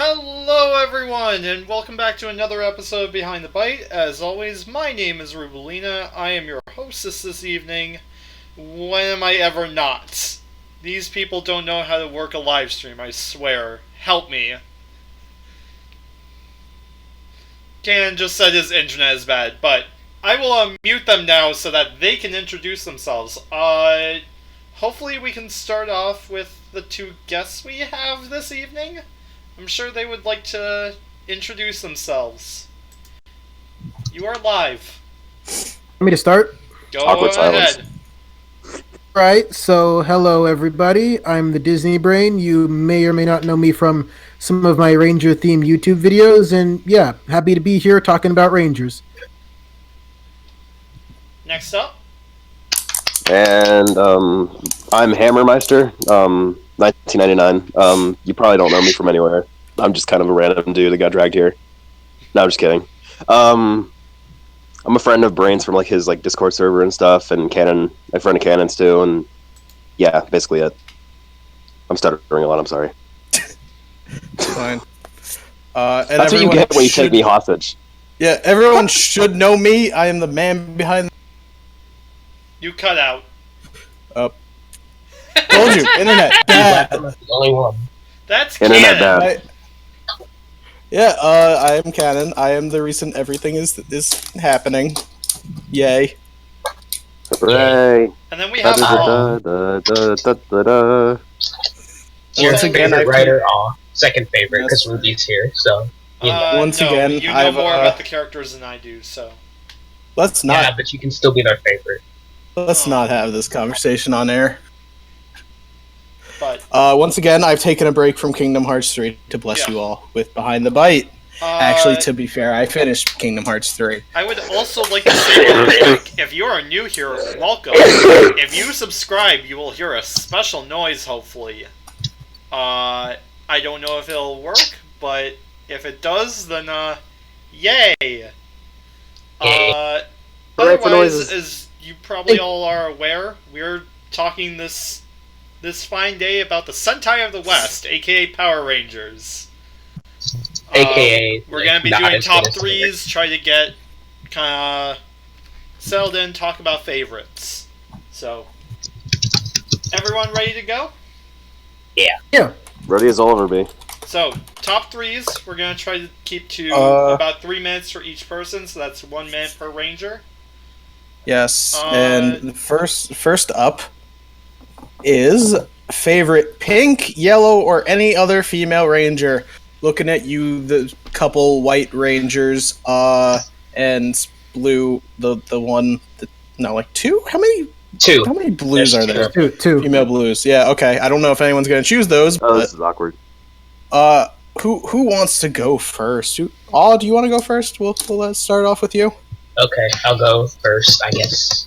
Hello everyone, and welcome back to another episode of Behind the Bite. As always, my name is Rubelina. I am your hostess this evening. When am I ever not? These people don't know how to work a live stream, I swear. Help me. Ken just said his internet is bad, but I will unmute them now so that they can introduce themselves. Hopefully we can start off with the two guests we have this evening. I'm sure they would like to introduce themselves. You are live. Want me to start? Go ahead. Right, so hello everybody. I'm the Disney Brain. You may or may not know me from some of my Ranger-themed YouTube videos, and yeah, happy to be here talking about Rangers. Next up. And I'm Hammermeister, 1999. You probably don't know me from anywhere. I'm just kind of a random dude that got dragged here. No, I'm just kidding. I'm a friend of Brains from his Discord server and stuff, and Canon, a friend of Canon's too, and yeah, basically it. I'm stuttering a lot. I'm sorry. It's fine. That's what you get when you take me hostage. Yeah, everyone should know me. I am the man behind. You cut out. Told you, internet bad. The only one. That's Internet Canon. bad. I am Canon. I am the reason everything is happening. Yay. Hooray. And then we have Paul. Once again, favorite writer, second favorite, because Ruby's here, so... Once no, again, you know I've, more about the characters than I do, so... Let's not. Yeah, but you can still be their favorite. Let's not have this conversation on air. But Once again, I've taken a break from Kingdom Hearts 3 to bless you all with Behind the Bite. Actually, to be fair, I finished Kingdom Hearts 3. I would also like to say real quick, if you are new here, welcome. If you subscribe, you will hear a special noise, hopefully. I don't know if it'll work, but if it does, then, yay! Otherwise, as you probably all are aware, we're talking this fine day about the Sentai of the West, aka Power Rangers. AKA... We're gonna be doing top threes, try to get kinda settled in, talk about favorites. So, everyone ready to go? Yeah. Ready as I'll ever be. So, top threes, we're gonna try to keep to about 3 minutes for each person, so that's 1 minute per ranger. Yes, and first up is favorite pink, yellow, or any other female ranger. Looking at you, the couple white rangers, and blue, the one that, no, two? How many? Two. How many blues are there? Two. Female blues. Yeah, okay. I don't know if anyone's gonna choose those. Oh, But, this is awkward. who wants to go first? Do you want to go first? We'll let's start off with you. Okay, I'll go first, I guess.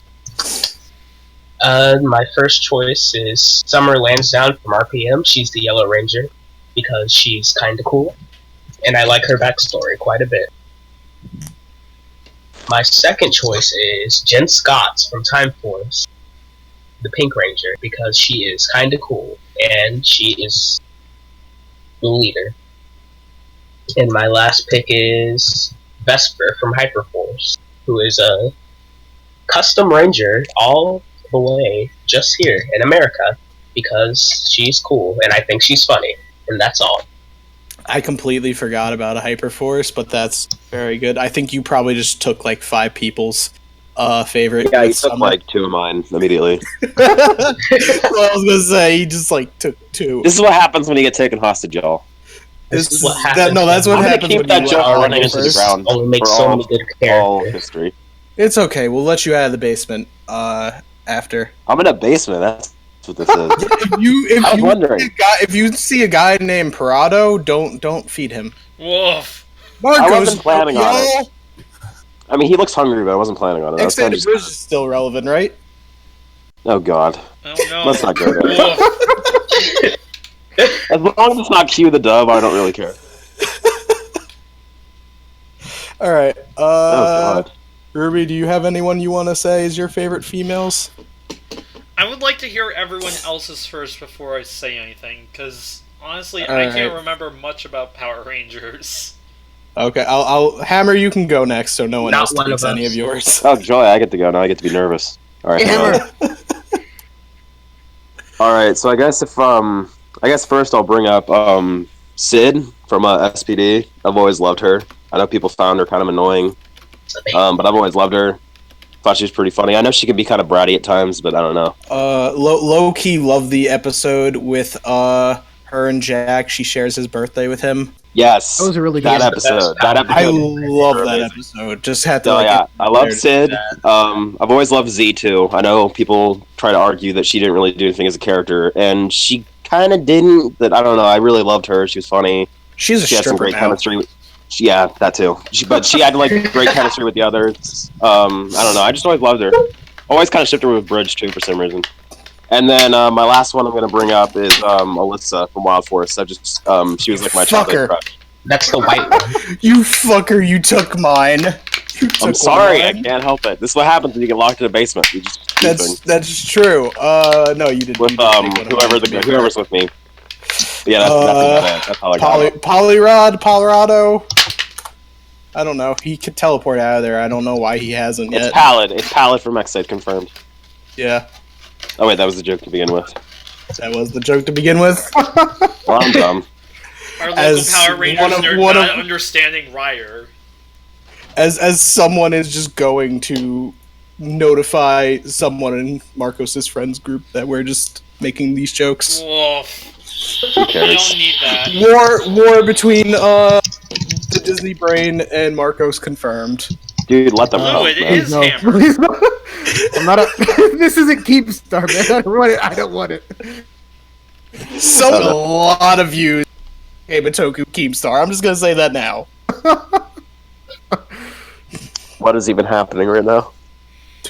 My first choice is Summer Lansdowne from RPM. She's the Yellow Ranger, because she's kinda cool, and I like her backstory quite a bit. My second choice is Jen Scott from Time Force, the Pink Ranger, because she is kinda cool, and she is the leader. And my last pick is Vesper from Hyperforce, who is a custom ranger all the way just here in America, because she's cool, and I think she's funny. And that's all. I completely forgot about a Hyperforce, but that's very good. I think you probably just took 5 people's favorite. Yeah, you took 2 of mine immediately. Well, I was gonna say he just took 2. This is what happens when you get taken hostage, y'all. This is what happens. That's what I'm happens gonna keep when that you joke let running go into the first. ground Only makes for so all, many good all characters. history. It's okay. We'll let you out of the basement after. I'm in a basement. That's what this is. I was wondering. If you see a guy named Parado, don't feed him. Woof. Marcos, I wasn't planning on it. I mean, he looks hungry, but I wasn't planning on it. Extended Bridge is still relevant, right? Oh God. Oh no. Let's not go there. Woof. As long as it's not Q the Dove, I don't really care. All right. Oh God. Ruby, do you have anyone you want to say is your favorite females? I would like to hear everyone else's first before I say anything, because Honestly, All I right. can't remember much about Power Rangers. Okay, I'll Hammer. You can go next, so no one Not else one takes of any us. of yours. Oh, joy! I get to go now. I get to be nervous. All right. Hammer. All right. So I guess first I'll bring up Sid from SPD. I've always loved her. I know people found her kind of annoying, but I've always loved her. Thought she was pretty funny. I know she can be kind of bratty at times, but I don't know. Low key love the episode with her and Jack. She shares his birthday with him. Yes, That was a really that good episode. That episode. I love that amazing. episode. Just had to. Oh like, yeah, I love there to Sid. do that. I've always loved Z too. I know people try to argue that she didn't really do anything as a character, and she kind of didn't. But I don't know. I really loved her. She was funny. She's a She had some stripper great now. chemistry. Yeah, that too. But she had like great chemistry with the others. I don't know. I just always loved her. Always kind of shipped her with Bridge too for some reason. And then my last one I'm going to bring up is Alyssa from Wild Force. She was like my Fucker. childhood crush. That's the white one. You fucker! You took mine. You took I'm sorry, I mine. can't help it. This is what happens when you get locked in a basement. You just do things. That's true. No, you didn't. With you didn't take one of mine. whoever's with me. Yeah, that's all I got. Colorado. I don't know. He could teleport out of there. I don't know why he hasn't It's yet. Pallid. It's Pallid from Exide confirmed. Yeah, Oh wait, that was the joke to begin with. that was the joke to begin with. Well, I'm dumb. Our local As Power Rangers one of- nerd one not of- understanding Ryer. As someone is just going to notify someone in Marcos's friends group that we're just making these jokes. Woof. Who We cares? don't need that. War between the Disney Brain and Marcos confirmed. Dude, let them Blue, come. it man. is No, Hammer. please no. I'm not a. This isn't Keepstar, man. I don't want it. I don't want it. So a lot of views. Hey, Matoku Keemstar. I'm just gonna say that now. What is even happening right now?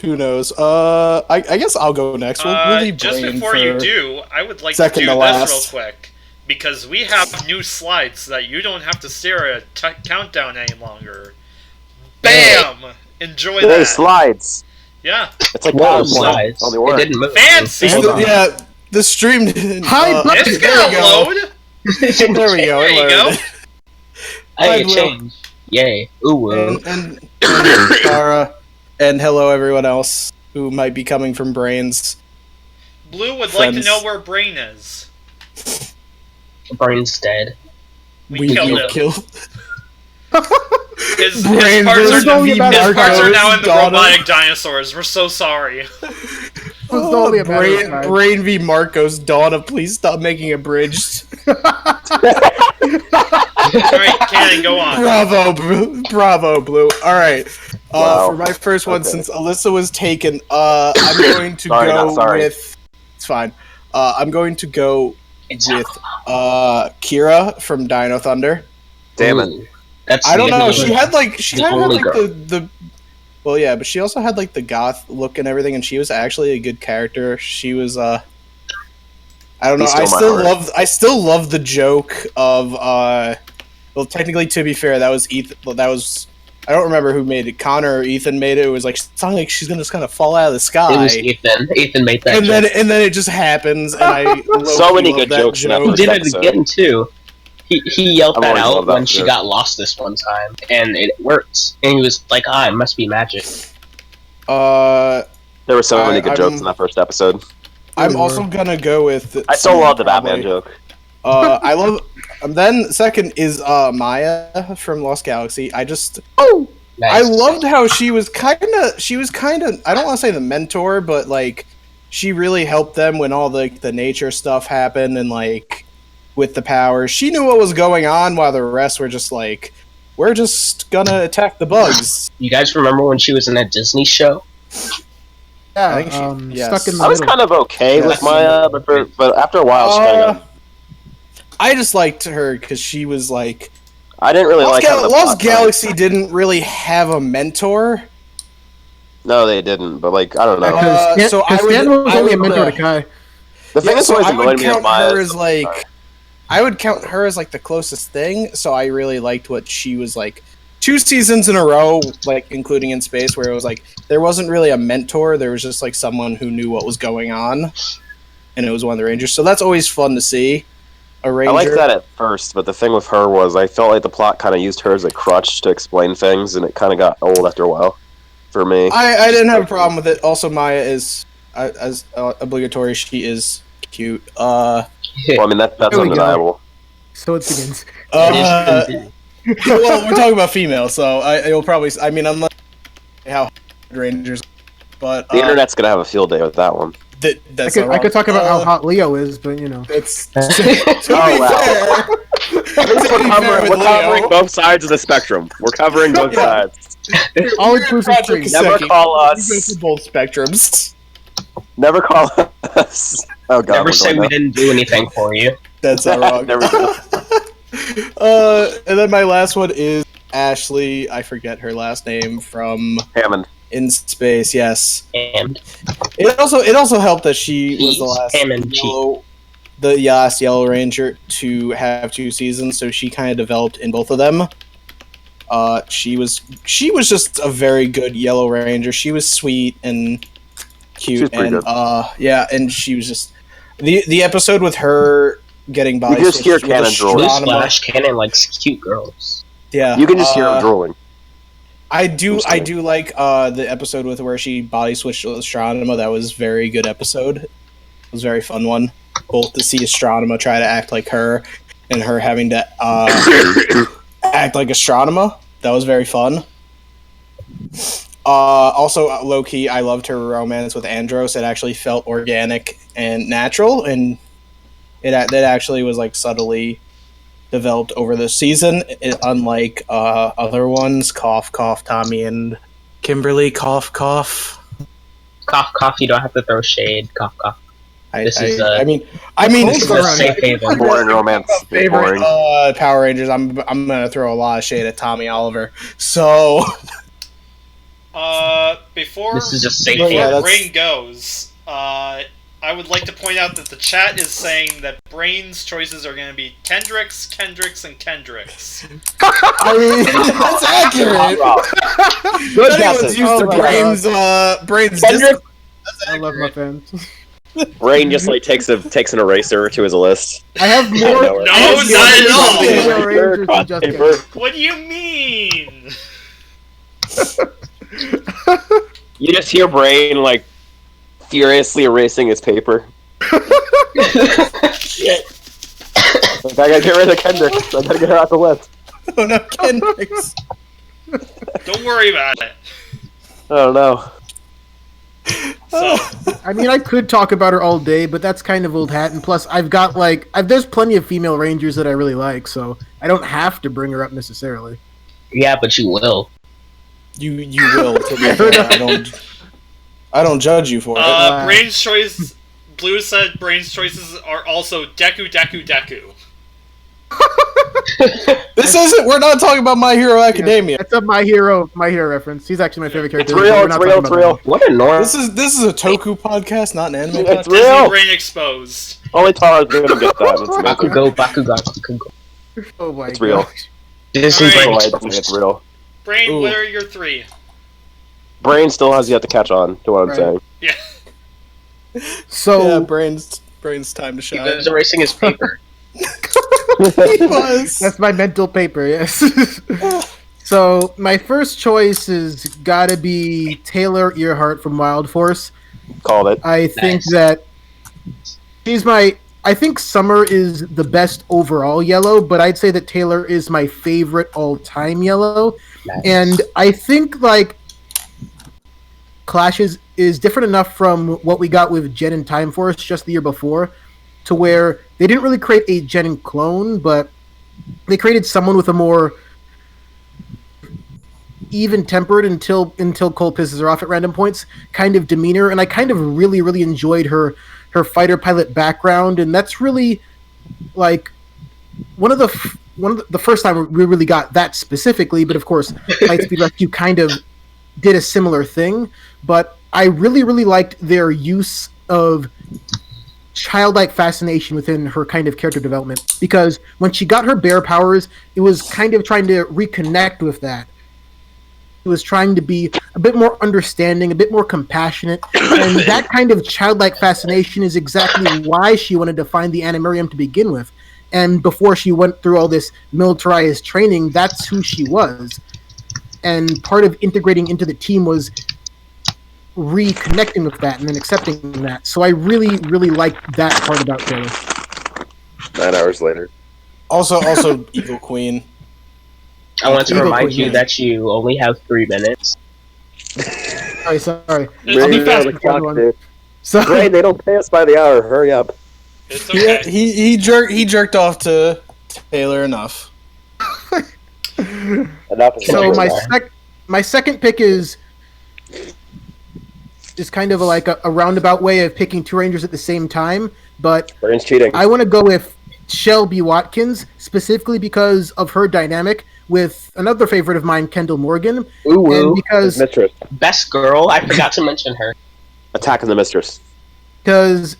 Who knows? I guess I'll go next. We'll leave Just Brain before for... you do, I would like to second do to this last. real quick. Because we have new slides so that you don't have to stare at a countdown any longer. BAM! Enjoy Hey, that. slides. Yeah. It's like Whoa, PowerPoint. slides. Only It work. didn't move. Fancy! It's the- yeah, the stream didn't... Hi, Bucky. It's there gonna we go. load! There we go. There it you go. loaded. Hey, Hi, it Blue. changed. Yay. Ooh, woo. And Tara, and hello everyone else who might be coming from Brains. Blue would like to Friends. know where Brain is. Brain's dead. We killed him. killed. His Brain parts versus are, only about his parts are Marcos, now in the Donna. robotic dinosaurs. We're so sorry. It was only a matter of Brain, time. Brain v Marcos. Donna, please stop making abridged. Alright, Cannon, go on. Bravo, Blue. All right. Wow. For my first one, Okay. since Alyssa was taken, I'm going to Sorry, go not sorry. with. It's fine. I'm going to go It's with Kira from Dino Thunder. Damn it. Ooh. That's I don't the know. only- She had like she the kind of had only like girl. the. Well, yeah, but she also had like the goth look and everything, and she was actually a good character. She was I don't know. She's still my heart. I still love the joke of well, technically, to be fair, that was Ethan. That was I don't remember who made it. Connor or Ethan made it. It was like something like she's gonna just kind of fall out of the sky. It was Ethan. Ethan made that and joke. then it just happens, and I So low-key many love good that jokes in that He first did it episode. again, too. He yelled I've that always out loved that when she joke. got lost this one time, and it worked. And he was like, it must be magic. There were so many good I'm- jokes in that first episode. I'm also gonna go with. I still love the probably- Batman joke. I love. Then second is Maya from Lost Galaxy. I Nice. loved how she was kind of. I don't want to say the mentor, but like she really helped them when all the nature stuff happened and like with the powers. She knew what was going on while the rest were just like, we're just gonna attack the bugs. You guys remember when she was in that Disney show? Yeah, I think she- yes. stuck in the I was middle. kind of okay Yeah, with Maya, but after a while, she kind of. I just liked her because she was like I didn't really like how the Lost plot Galaxy didn't really have a mentor. went. No, they didn't. But like, I don't know. Because so I would- Stan was I only a would, mentor to Kai. The thing Yeah, that's so always I would annoyed me with count Maya her is as like, I would count her as like the closest thing. So I really liked what she was like. 2 seasons in a row, like including in space, where it was like there wasn't really a mentor. There was just like someone who knew what was going on, and it was one of the Rangers. So that's always fun to see. a ranger. I liked that at first, but the thing with her was I felt like the plot kind of used her as a crutch to explain things, and it kind of got old after a while for me. I didn't have a problem with it. Also, Maya is, as obligatory, she is cute. Well, I mean, that's There we go. undeniable. So it begins. Well, we're talking about females, so it'll probably. I mean, unless how Rangers, but The internet's going to have a field day with that one. That's I could talk about how hot Leo is, but you know. It's Oh, wow. We're covering both sides of the spectrum. We're covering both sides. All inclusive Project streams. Never Kaseki. call We go us. through both spectrums. Never call us. Oh, God. Never we're say going we there. didn't do anything for you. That's not wrong. There we go. And then my last one is Ashley. I forget her last name from Hammond. In Space. Yes. And It also helped that she was the last Ham and last Yellow Ranger to have 2 seasons, so she kind of developed in both of them. She was just a very good Yellow Ranger. She was sweet and cute, She was pretty and good. and she was just the episode with her getting body You just hear switched with Cannon drooling. Astronema. Flash Cannon likes cute girls. Yeah, You can just hear him drooling. I do Interesting. like the episode with where she body switched with Astronema. That was a very good episode. It was a very fun one. Both to see Astronema try to act like her and her having to act like Astronema. That was very fun. Also, low key, I loved her romance with Andros. It actually felt organic and natural, and that actually was like subtly developed over the season, unlike other ones. Cough, cough, Tommy and Kimberly. Cough, cough. Cough, cough. You don't have to throw shade. Cough, cough. This is I mean, This is a safe haven. Boring romance. favorite Boring. Power Rangers. I'm gonna throw a lot of shade at Tommy Oliver. So Before This is just safe Yeah, haven. that's- Brain goes, I would like to point out that the chat is saying that Brain's choices are going to be Kendricks, Kendricks, and Kendricks. I mean, that's accurate. Good If anyone's guesses. used Oh to my brains Kendrick- I love my fans. Brain just like takes an eraser to his list. I have more. No, I have not at all. Power Rangers than just Paper. What do you mean? You just hear Brain like furiously erasing his paper. Shit. Like, I gotta get rid of Kendrick. I gotta get her out the list. Oh no, Kendricks. Don't worry about it. Oh no. So, I mean, I could talk about her all day, but that's kind of old hat. And plus, there's plenty of female Rangers that I really like, so I don't have to bring her up necessarily. Yeah, but you will. You will. To be fair. I don't judge you for it. Brain's choice. Blue said Brain's choices are also Deku, Deku, Deku. This isn't. We're not talking about My Hero Academia. That's a My Hero reference. He's actually my favorite character. It's real, We're it's not real, talking it's about real. that. What a norm. This is a Toku podcast, not an anime It's podcast. real. Disney Brain exposed. Only Tara's gonna get that. It's amazing. Bakugo. Oh my It's real. gosh. Disney Alright. Brain Oh, exposed. it's real. Brain, Ooh. what are your 3? Brain still has yet to catch on to what I'm Right. saying. Yeah. So Yeah, brains time to He shine. was erasing his paper. He was. that's my mental paper, yes. So my first choice is gotta be Taylor Earhart from Wild Force. Called it. I think Nice. that I think Summer is the best overall Yellow, but I'd say that Taylor is my favorite all-time Yellow. Nice. And I think like Clash is different enough from what we got with Jen and Time Force just the year before, to where they didn't really create a Jen clone, but they created someone with a more even-tempered until Cole pisses her off at random points kind of demeanor, and I kind of really enjoyed her fighter pilot background, and that's really like one of the first time we really got that specifically. But of course, Lightspeed Rescue kind of did a similar thing. But I really liked their use of childlike fascination within her kind of character development, because when she got her bear powers, it was kind of trying to reconnect with that. It was trying to be a bit more understanding, a bit more compassionate, and that kind of childlike fascination is exactly why she wanted to find the Animarium to begin with. And before she went through all this militarized training, that's who she was. And part of integrating into the team was reconnecting with that and then accepting that. So I really, really liked that part about Taylor. 9 hours later. Also, Eagle Queen. I want to Eagle remind Queen, you yeah. that you only have 3 minutes. Sorry. I'll be Really, fast the with clock, everyone. dude. So, Brain, they don't pay us by the hour. Hurry up. It's Yeah, okay. he jerked off to Taylor enough. Enough is so enough. my second pick is kind of like a roundabout way of picking 2 Rangers at the same time, but Brain's cheating. I want to go with Shelby Watkins, specifically because of her dynamic with another favorite of mine, Kendall Morgan, Ooh, woo. and His because mistress. Best girl. I forgot to mention her. Attacking the mistress.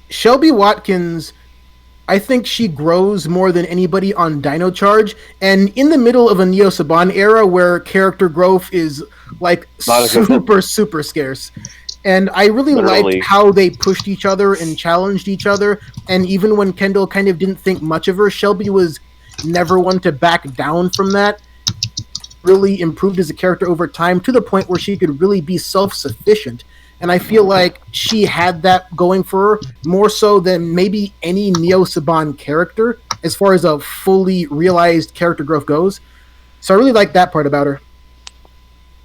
Shelby Watkins, I think she grows more than anybody on Dino Charge, and in the middle of a Neo Saban era where character growth is like super scarce. And I really Literally. liked how they pushed each other and challenged each other. And even when Kendall kind of didn't think much of her, Shelby was never one to back down from that. Really improved as a character over time to the point where she could really be self-sufficient. And I feel like she had that going for her more so than maybe any Neo Saban character as far as a fully realized character growth goes. So I really like that part about her.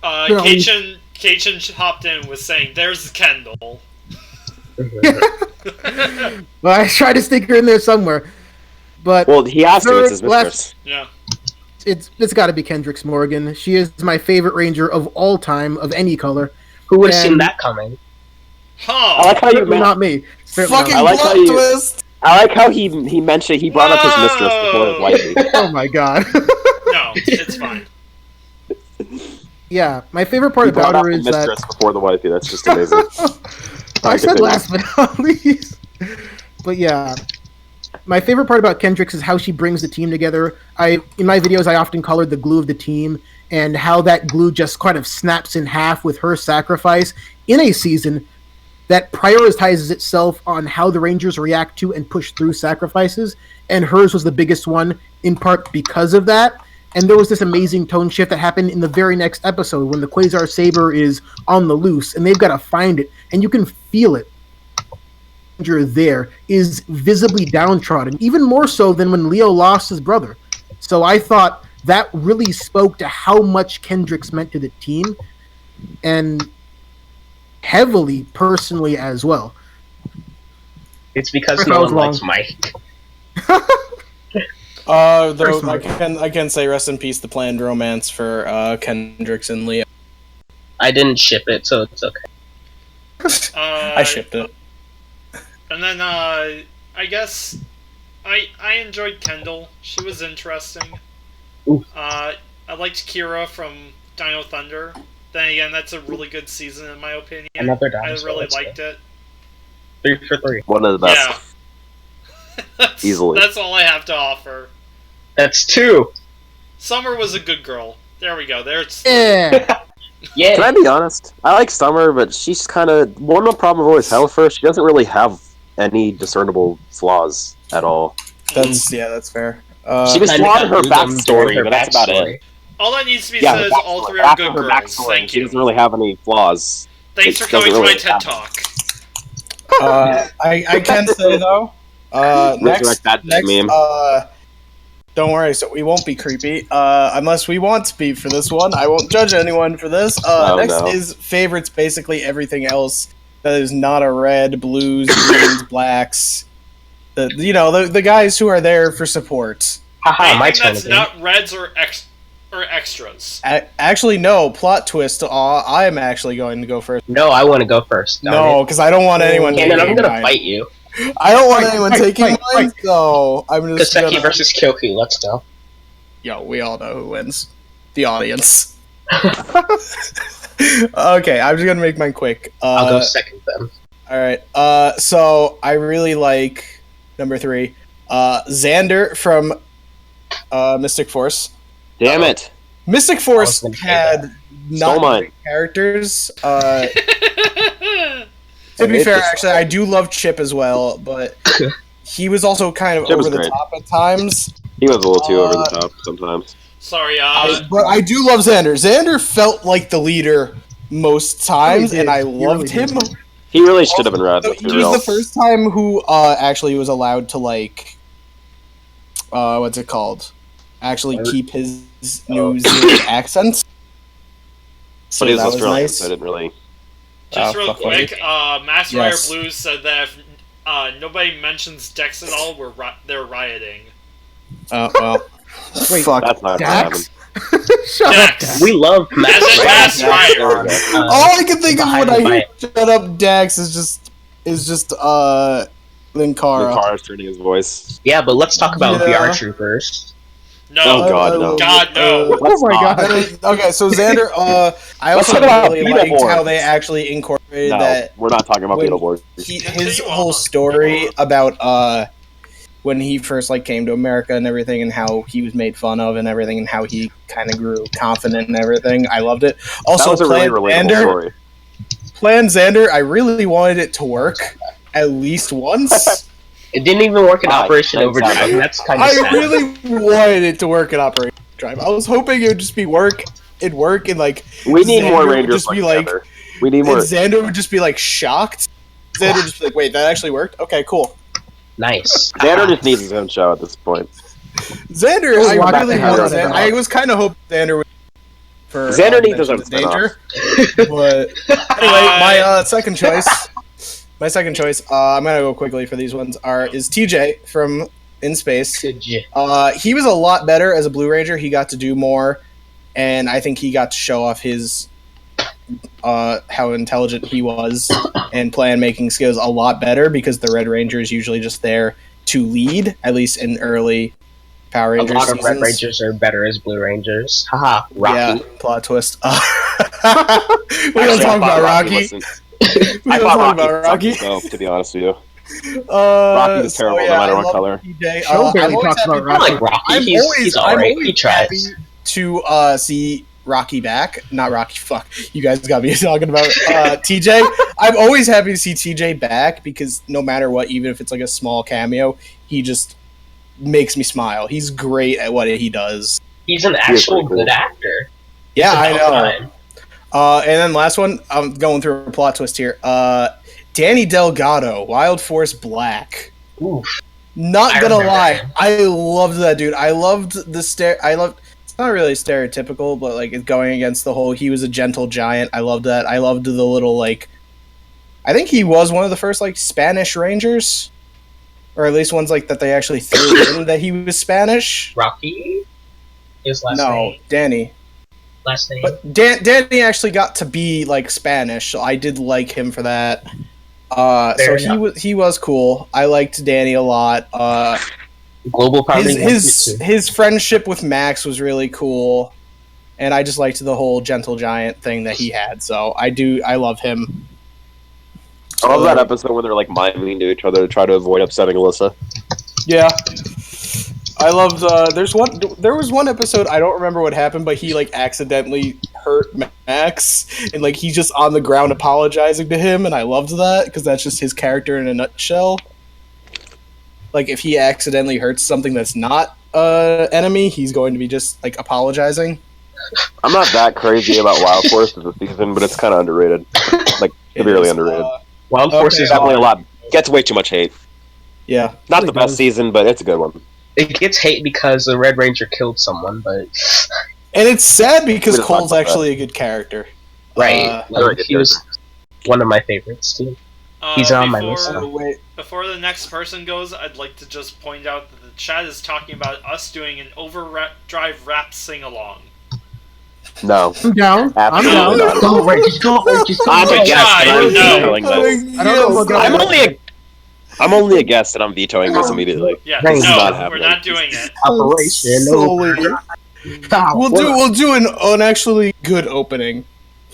Keichin hopped in with saying, "There's Kendall." Well, I tried to stick her in there somewhere. But Well, he has to. It's his Third, last- mistress. Yeah. it's got to be Kendrix Morgan. She is my favorite Ranger of all time, of any color. Who would have seen And- that coming? I Huh. like how you Certainly meant, not me. Certainly Fucking not I me. like how plot you- twist. I like how he mentioned he brought up his mistress before his wifey. Oh my god. No, it's fine. Yeah, my favorite part He brought about up her the is that mistress before the wifey. That's just amazing. I said Continue. last but not least. But yeah, my favorite part about Kendrix is how she brings the team together. In my videos, I often call her the glue of the team, and how that glue just kind of snaps in half with her sacrifice in a season that prioritizes itself on how the Rangers react to and push through sacrifices, and hers was the biggest one, in part because of that. And there was this amazing tone shift that happened in the very next episode when the Quasar Saber is on the loose, and they've got to find it, and you can feel it. Ranger there is visibly downtrodden, even more so than when Leo lost his brother. So I thought that really spoke to how much Kendrix meant to the team, and heavily personally as well. It's because That no was one likes long. Mike. Very Though smart. I can say rest in peace the planned romance for Kendricks and Leo. I didn't ship it, so it's okay. I shipped it. And then, I guess I enjoyed Kendall. She was interesting. Ooh. I liked Kira from Dino Thunder. Then again, that's a really good season in my opinion. Another I dinosaur. really let's liked go. it. 3 for 3. One of the best. Yeah. That's, Easily. That's all I have to offer. That's 2. Summer was a good girl. There we go. There's Yeah. Yeah. Can I be honest? I like Summer, but she's kind of one of the problems I've always had with her. She doesn't really have any discernible flaws at all. That's fair. She was Kinda flawed in her got them during backstory, her but that's about backstory. it. all that needs to be Yeah, said is her all backstory. 3 are After good her girls. backstory, Thank she you. doesn't really have any flaws. Thanks for it doesn't coming to my really TED happen. Talk. I can say though. Resurrect that meme. Don't worry, so we won't be creepy. Unless we want to be for this one. I won't judge anyone for this. Next no. is favorites, basically everything else that is not a red, blues, greens, blacks. The guys who are there for support. Haha, my Anything turn that's again. not reds or extras. Actually, no. Plot twist. I am actually going to go first. No, I want to go first. darn No, it. because I don't want anyone Cannon, I'm taking gonna mine. fight you. I don't want Fight, anyone fight, taking fight, mine, so I'm just Kaseki gonna... versus Kyoku, let's go. Yo, we all know who wins. The audience. Okay, I'm just gonna make mine quick. I'll go second then. Alright, so I really like number 3. Xander from Mystic Force. Damn it! Mystic I Force was gonna say had Stole not mine. great characters. To be It fair, just- actually, I do love Chip as well, but he was also kind of Jim was over the great. top at times. He was a little too over the top sometimes. Sorry, But I do love Xander. Xander felt like the leader most times, did. and I He really loved did. him. He really should have been red. So Let's be he was real. the first time who actually was allowed to like, what's it called? Actually keep his New Zealand accent. So But he was that was Australian, nice. so I didn't really. just Oh, real fuck quick, Master Yes. Rider Blues said that if nobody mentions Dex at all, they're rioting. Oh well. Wait, Fuck. That's not gonna happen. Dax? Shut up, Dex! Dax. We love As in Master Rider! All I can think of when I hear Behind "shut up, Dax" is just Linkara. Lucaris turning his voice. Yeah, but let's talk about Yeah. VR Troopers. No. Oh, God, no. God, no. Oh my god. Okay, so Xander, I Let's also talk about really liked Beetleborgs. how they actually incorporated No, that we're not talking about when Beetleborgs. his whole story about when he first like came to America and everything, and how he was made fun of and everything, and how he kind of grew confident and everything. I loved it. Also, That was a really relatable story. Plan Xander, I really wanted it to work at least once. It didn't even work in Ah, Operation that's Overdrive. happening. That's kind of I sad. really wanted it to work in Operation Drive. I was hoping it would just be work. It'd work, and like We need Xander more would Rangers just be like like, Xander. We need and more. Xander would just be like shocked. Xander would just be like, "Wait, that actually worked? Okay, cool." Nice. Xander just needs his own show at this point. Xander, Oh, I wow, really that wanted. happened. I was kind of hoping Xander would. For Xander needs his own danger. But anyway, my second choice. My second choice. I'm gonna go quickly for these ones. Is TJ from In Space. Good j- He was a lot better as a Blue Ranger. He got to do more, and I think he got to show off his how intelligent he was and plan making skills a lot better, because the Red Ranger is usually just there to lead, at least in early Power A Rangers lot of seasons. Red Rangers are better as Blue Rangers. Haha, Rocky. Yeah, plot twist. We don't talk about Rocky. We I don't thought talk Rocky about Rocky. was to be honest with you. Rocky was terrible no matter I what love color. TJ. Show I'm barely always talks about happy- I Rocky. like Rocky. I'm He's always alright. happy He tries. to see Rocky back. Not Rocky. Fuck. You guys got me talking about TJ. I'm always happy to see TJ back, because no matter what, even if it's like a small cameo, he just makes me smile. He's great at what he does. He's an actual pretty cool. good actor. Yeah, It's I about know. time. And then last one, I'm going through a plot twist here. Danny Delgado, Wild Force Black. Oof. Not I gonna remember lie, him. I loved that dude. I loved the I loved. It's not really stereotypical, but like it's going against the whole. He was a gentle giant. I loved that. I loved the little like. I think he was one of the first like Spanish Rangers, or at least ones like that they actually threw in that he was Spanish. Rocky? His last No, name. Danny. Last name. But Danny actually got to be like Spanish, so I did like him for that. So Fair he was cool. I liked Danny a lot. Global Power His friendship with Max was really cool, and I just liked the whole gentle giant thing that he had. So I love him. I love that episode where they're like miming to each other to try to avoid upsetting Alyssa. Yeah. I loved. There was one episode, I don't remember what happened, but he like accidentally hurt Max, and like he's just on the ground apologizing to him, and I loved that because that's just his character in a nutshell. Like if he accidentally hurts something that's not enemy, he's going to be just like apologizing. I'm not that crazy about Wild Force as a season, but it's kind of underrated. Like severely underrated. Wild Force is Definitely a lot. Gets way too much hate. Yeah. Not the best season, but it's a good one. It gets hate because the Red Ranger killed someone, but And it's sad because We didn't Cole's talk about actually a good character. right, very good he was one of my favorites too. He's on my list now. Before the next person goes, I'd like to just point out that the chat is talking about us doing an Overdrive rap sing-along. No. I'm down. I'm Absolutely down. not. Go, Reggie, go, Reggie, go. I'm a guest, and I'm No. vetoing this. I don't know what I'm only a guest, and I'm vetoing this immediately. Yeah, This is no, not we're happening. not doing it. Operation We'll do an actually good opening.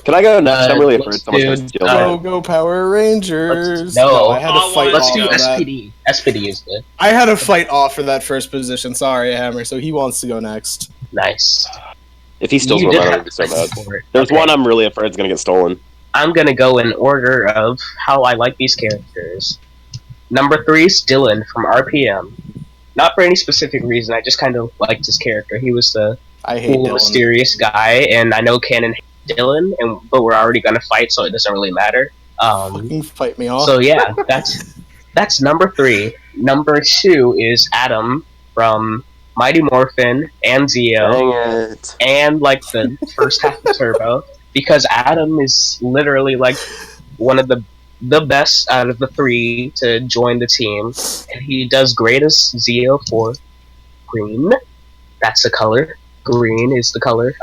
Can I go next? I'm really afraid someone's going to steal Go that. go Power Rangers! No. I had to fight Let's off do for that. SPD. SPD is good. I had to fight off for that first position. Sorry, Hammer. So he wants to go next. Nice. If he steals You one, did I'm have going to be so to mad. fight for it. There's Okay. one I'm really afraid is going to get stolen. I'm gonna go in order of how I like these characters. Number 3 is Dylan from RPM. Not for any specific reason, I just kind of liked his character. He was the I hate cool, Dylan. mysterious guy, and I know Canon hates Dylan, but we're already gonna fight, so it doesn't really matter. Fucking fight me off. So yeah, that's number 3. Number 2 is Adam from Mighty Morphin and Zeo, Dang it. and like the first half of Turbo, because Adam is literally like one of the best out of the 3 to join the team, and he does great as Zeo for green. That's the color. Green is the color.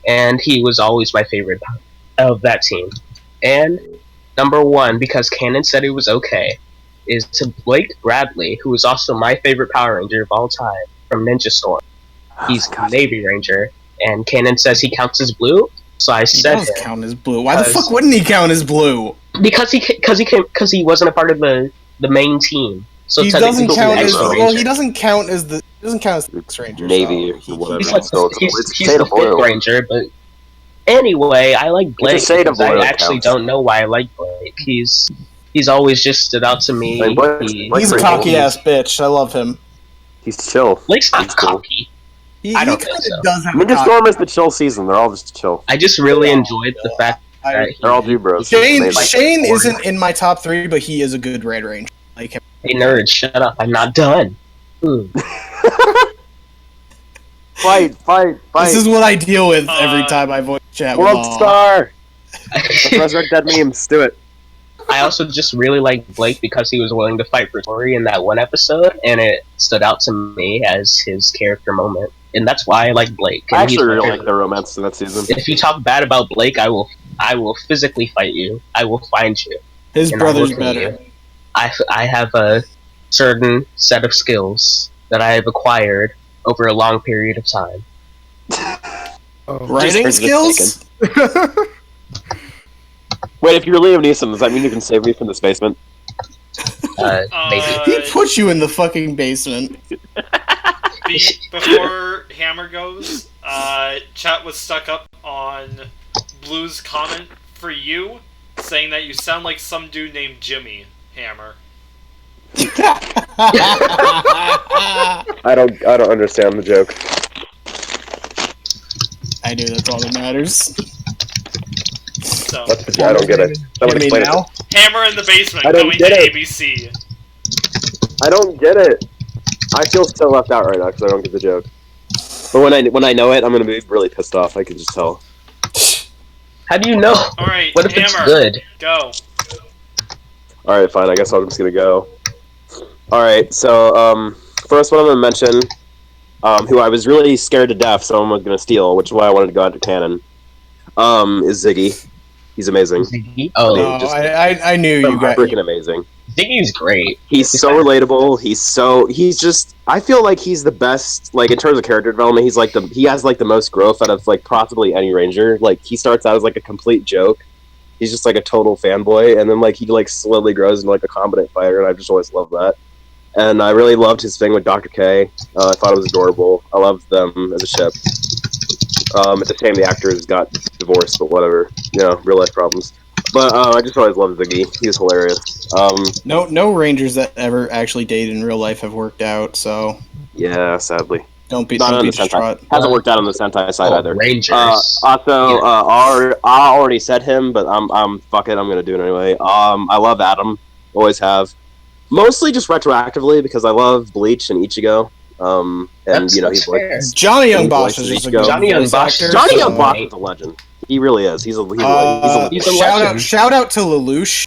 And he was always my favorite of that team. And number 1, because Canon said it was okay, is to Blake Bradley, who is also my favorite Power Ranger of all time from Ninja Storm. He's a Navy Ranger, and Canon says he counts as blue. So I He said does count as blue. Why the fuck wouldn't he count as blue? because he wasn't a part of the main team. So He technically doesn't he's an count as extra well. ranger. He doesn't count as the X Ranger. Navy so or whatever. He's like So it's he's shade the of blue. fifth ranger, but anyway, I like Blake. shade of Because I blue actually counts. don't know why I like Blake. He's always just stood out to me. I mean, Blake's He's a pretty cocky cool. ass bitch. I love him. He's chill. Blake's not He's cool. cocky. He I don't kind think of so. does have a Ninja cocky. Storm is the chill season. They're all just chill. I just really Yeah. enjoyed the fact that They're all Jew bros. Shane Amazing. Shane isn't in my top 3, but he is a good Red Ranger. Like him. hey nerd, shut up! I'm not done. Fight. This is what I deal with every Uh, time I voice chat with World Aw. Star. Let's resurrect dead memes. Do it. I also just really like Blake because he was willing to fight for Tori in that one episode, and it stood out to me as his character moment, and that's why I like Blake. I And he's actually my really favorite. like their romance in that season. If you talk bad about Blake, I will physically fight you. I will find you. His and I brother's will kill better. you. I have a certain set of skills that I have acquired over a long period of time. Writing Just skills? Wait, if you're Liam Neeson, does that mean you can save me from this basement? Maybe. He put you in the fucking basement. Before Hammer goes, chat was stuck up on Blue's comment for you, saying that you sound like some dude named Jimmy, Hammer. I don't understand the joke. I do, that's all that matters. So, I don't get it. Someone Jimmy explain it. now? Hammer in the basement I don't coming get to it. ABC. I don't get it. I feel so left out right now because I don't get the joke. But when I know it, I'm gonna be really pissed off. I can just tell. How do you know? Alright, What if Hammer, it's good? go. All right, fine. I guess I'm just gonna go. All right. So first one I'm gonna mention, who I was really scared to death, someone was gonna steal, which is why I wanted to go after Cannon. Is Ziggy. He's amazing. Ziggy? I mean, Oh, just- I knew you got freaking amazing. Ziggy's great. He's so relatable. He's just. I feel like he's the best. Like in terms of character development, he has like the most growth out of like possibly any ranger. Like he starts out as like a complete joke. He's just like a total fanboy, and then like he like slowly grows into like a competent fighter, and I just always love that. And I really loved his thing with Dr. K. I thought it was adorable. I loved them as a ship. It's a shame the actors got divorced, but whatever. You know, real life problems. But I just always loved Ziggy. He was hilarious. No Rangers that ever actually dated in real life have worked out, so Yeah, sadly. don't be Not on the distraught. Sentai. Hasn't worked out on the Sentai side either. Rangers. Also, I already said him, but fuck it, I'm gonna do it anyway. I love Adam, always have. Mostly just retroactively because I love Bleach and Ichigo. And That's you know he's like fair. Johnny Young He Bosch voices is just a Ichigo. good Johnny Young voice Bosch- actor. Johnny so- Young Bosch is a legend. He really is. He's a He's a legend. Shout out to Lelouch.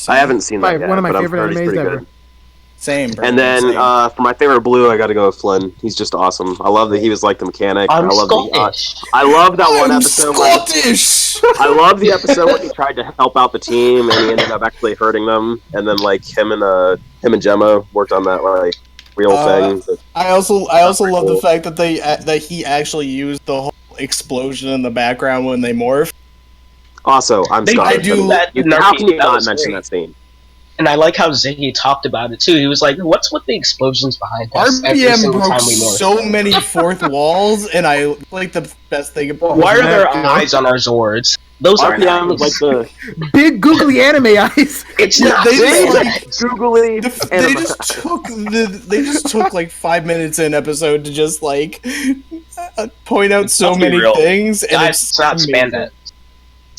I haven't seen that yet, One of my but I'm favorite heard he's animes pretty ever. good. Same, bro. And then Same. for my favorite blue, I got to go with Flynn. He's just awesome. I love that he was like the mechanic. I'm I love Scottish. I love that one I'm episode. Where, Scottish. I love the episode where he tried to help out the team and he ended up actually hurting them. And then like him and Gemma worked on that like real thing. I also love cool. the fact that he actually used the whole explosion in the background when they morph. Also, I'm They Scottish. I do- that in How RP, can you that not was mention great. that scene? And I like how Ziggy talked about it too. He was like, "What's with the explosions behind us every RPM single broke time we morph? so many fourth walls, and I like the best thing about Why are there Matt, eyes on our Zords?" Those are RPM nice. is like the. Those are RPM is nice. like the. Big googly anime eyes. It's not. They just, saying like, that. Googly. They just took like 5 minutes in episode to just like point out so Let's be many real. things, and Guys, it's it's not amazing. spandex.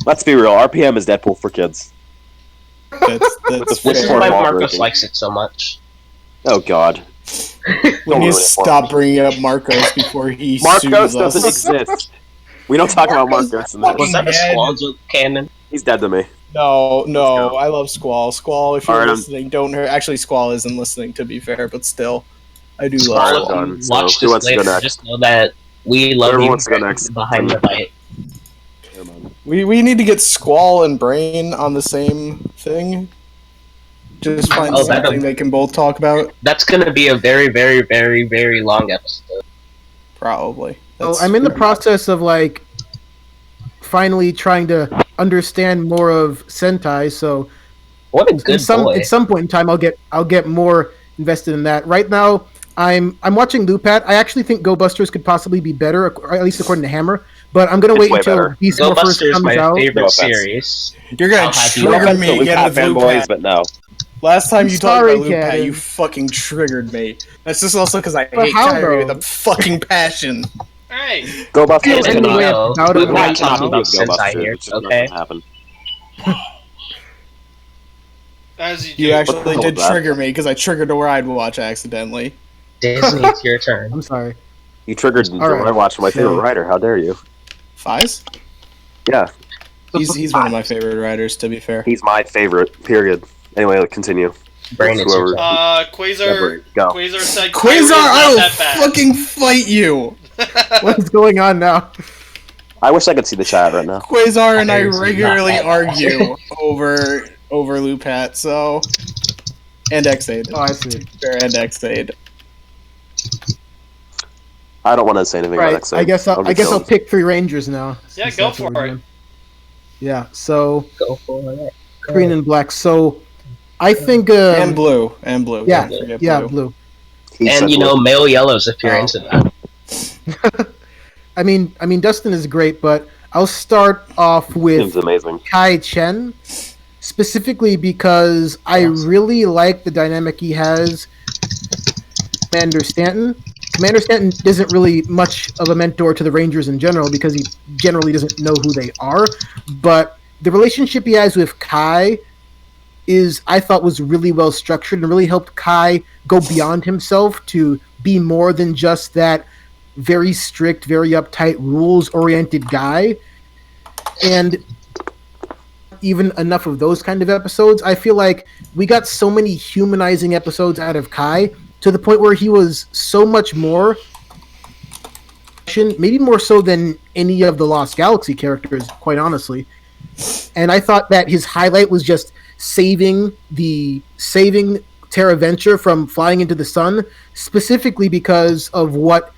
Let's be real. RPM is Deadpool for kids. That's This Fair. is fair. why Fair. Marcos likes it so much. Oh God. We Don't need to ruin it for stop me. bringing up Marcos before he Marcos sues us. doesn't exist. We don't talk about Marcos Marcos in fucking this. Was that a dead. Squall joke canon? He's dead to me. No, Let's go. I love Squall. Squall, if you're Alright, listening, don't hurt. Actually, Squall isn't listening, to be fair, but still, I do Alright, love I'm Squall. done. So, Watch who this wants to go later. next? Just know that we love Whoever you wants to go next. behind the fight. We need to get Squall and Brain on the same thing. Just find Oh, something they can both talk about. That's gonna be a very, very, very, very long episode. Probably. So I'm in the process of like finally trying to understand more of Sentai. So What a good boy. at some point in time, I'll get more invested in that. Right now, I'm watching Loopat. I actually think Go Busters could possibly be better, or at least according to Hammer. But I'm gonna It's wait way until better. Beast Go Morphers Busters, comes my out. favorite No offense. series. You're gonna I'll have you trigger know. me again with fanboys, Loopat. but no. Last time I'm you sorry, talked about Loopat, Cannon. you fucking triggered me. That's just also because I But hate how, Kyrie though? with a fucking passion. Hey, Go Busters feel any cannot. way No, about we're it not right talking now. about Go Sentai Busters. here, It's just okay? nothing happened. as you do. You actually What the hell did was that? trigger me because I triggered to where I'd watch accidentally. Disney, it's your turn. I'm sorry. You triggered the All right. right watch my favorite So- writer. How dare you? Fies? Yeah, He's one of my favorite writers, to be fair. he's my favorite. Period. Anyway, continue. Brain, it's your Whoever- turn. Quasar. Go. Quasar said Quasar, Kyrie is not I will that bad. fucking fight you! What's going on now? I wish I could see the chat right now. Quasar and I Kyrie is not regularly that bad. argue over Loopat, so... And Xaid. Oh, I see. And Xaid. I don't want to say anything Right. about next. I guess I'll killed. pick 3 Rangers now. Yeah, since go that's what for we're it. doing. Yeah. So Go for it. green and black. So I think. And blue. And blue. Yeah. Don't forget Yeah. blue. Blue. He said And you blue. know, male yellows if you're Oh. into that. I mean, Dustin is great, but I'll start off with Seems amazing. Kai Chen, specifically because I really like the dynamic he has. Commander Stanton. Commander Stanton isn't really much of a mentor to the Rangers in general because he generally doesn't know who they are. But the relationship he has with Kai I thought was really well structured and really helped Kai go beyond himself to be more than just that very strict, very uptight, rules-oriented guy. And even enough of those kind of episodes, I feel like we got so many humanizing episodes out of Kai to the point where he was so much more, maybe more so than any of the Lost Galaxy characters, quite honestly. And I thought that his highlight was just saving Terra Venture from flying into the sun, specifically because of what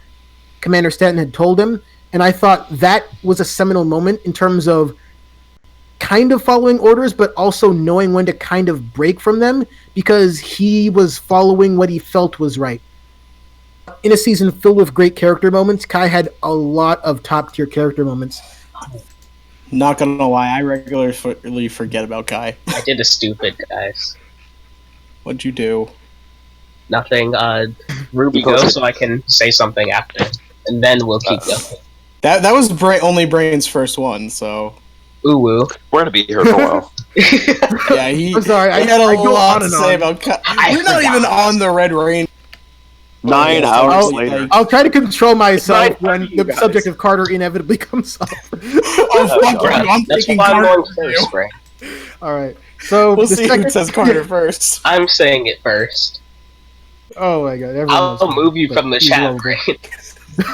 Commander Stanton had told him. And I thought that was a seminal moment in terms of kind of following orders, but also knowing when to kind of break from them because he was following what he felt was right. In a season filled with great character moments, Kai had a lot of top tier character moments. Not gonna lie, I regularly forget about Kai. I did a stupid, guys. What'd you do? Nothing. Ruby, go so I can say something after. And then we'll keep going. That was only Brain's first one, so... Ooh woo. We're gonna be here for a while. Yeah, I'm sorry, he had a I go lot on to and say on. about Kai. I We're not forgot. even on the Red Rain. 9 Yeah, hours I'll- later. I'll try to control myself Right, when you the guys. subject of Carter inevitably comes up. Oh, fuck you, I'm That's taking why I'm Carter. going first, Brain. All right. So We'll the see second, who says Carter first. I'm saying it first. Oh my god! Everyone I'll knows move you but from the he's chat, wrong. Brain.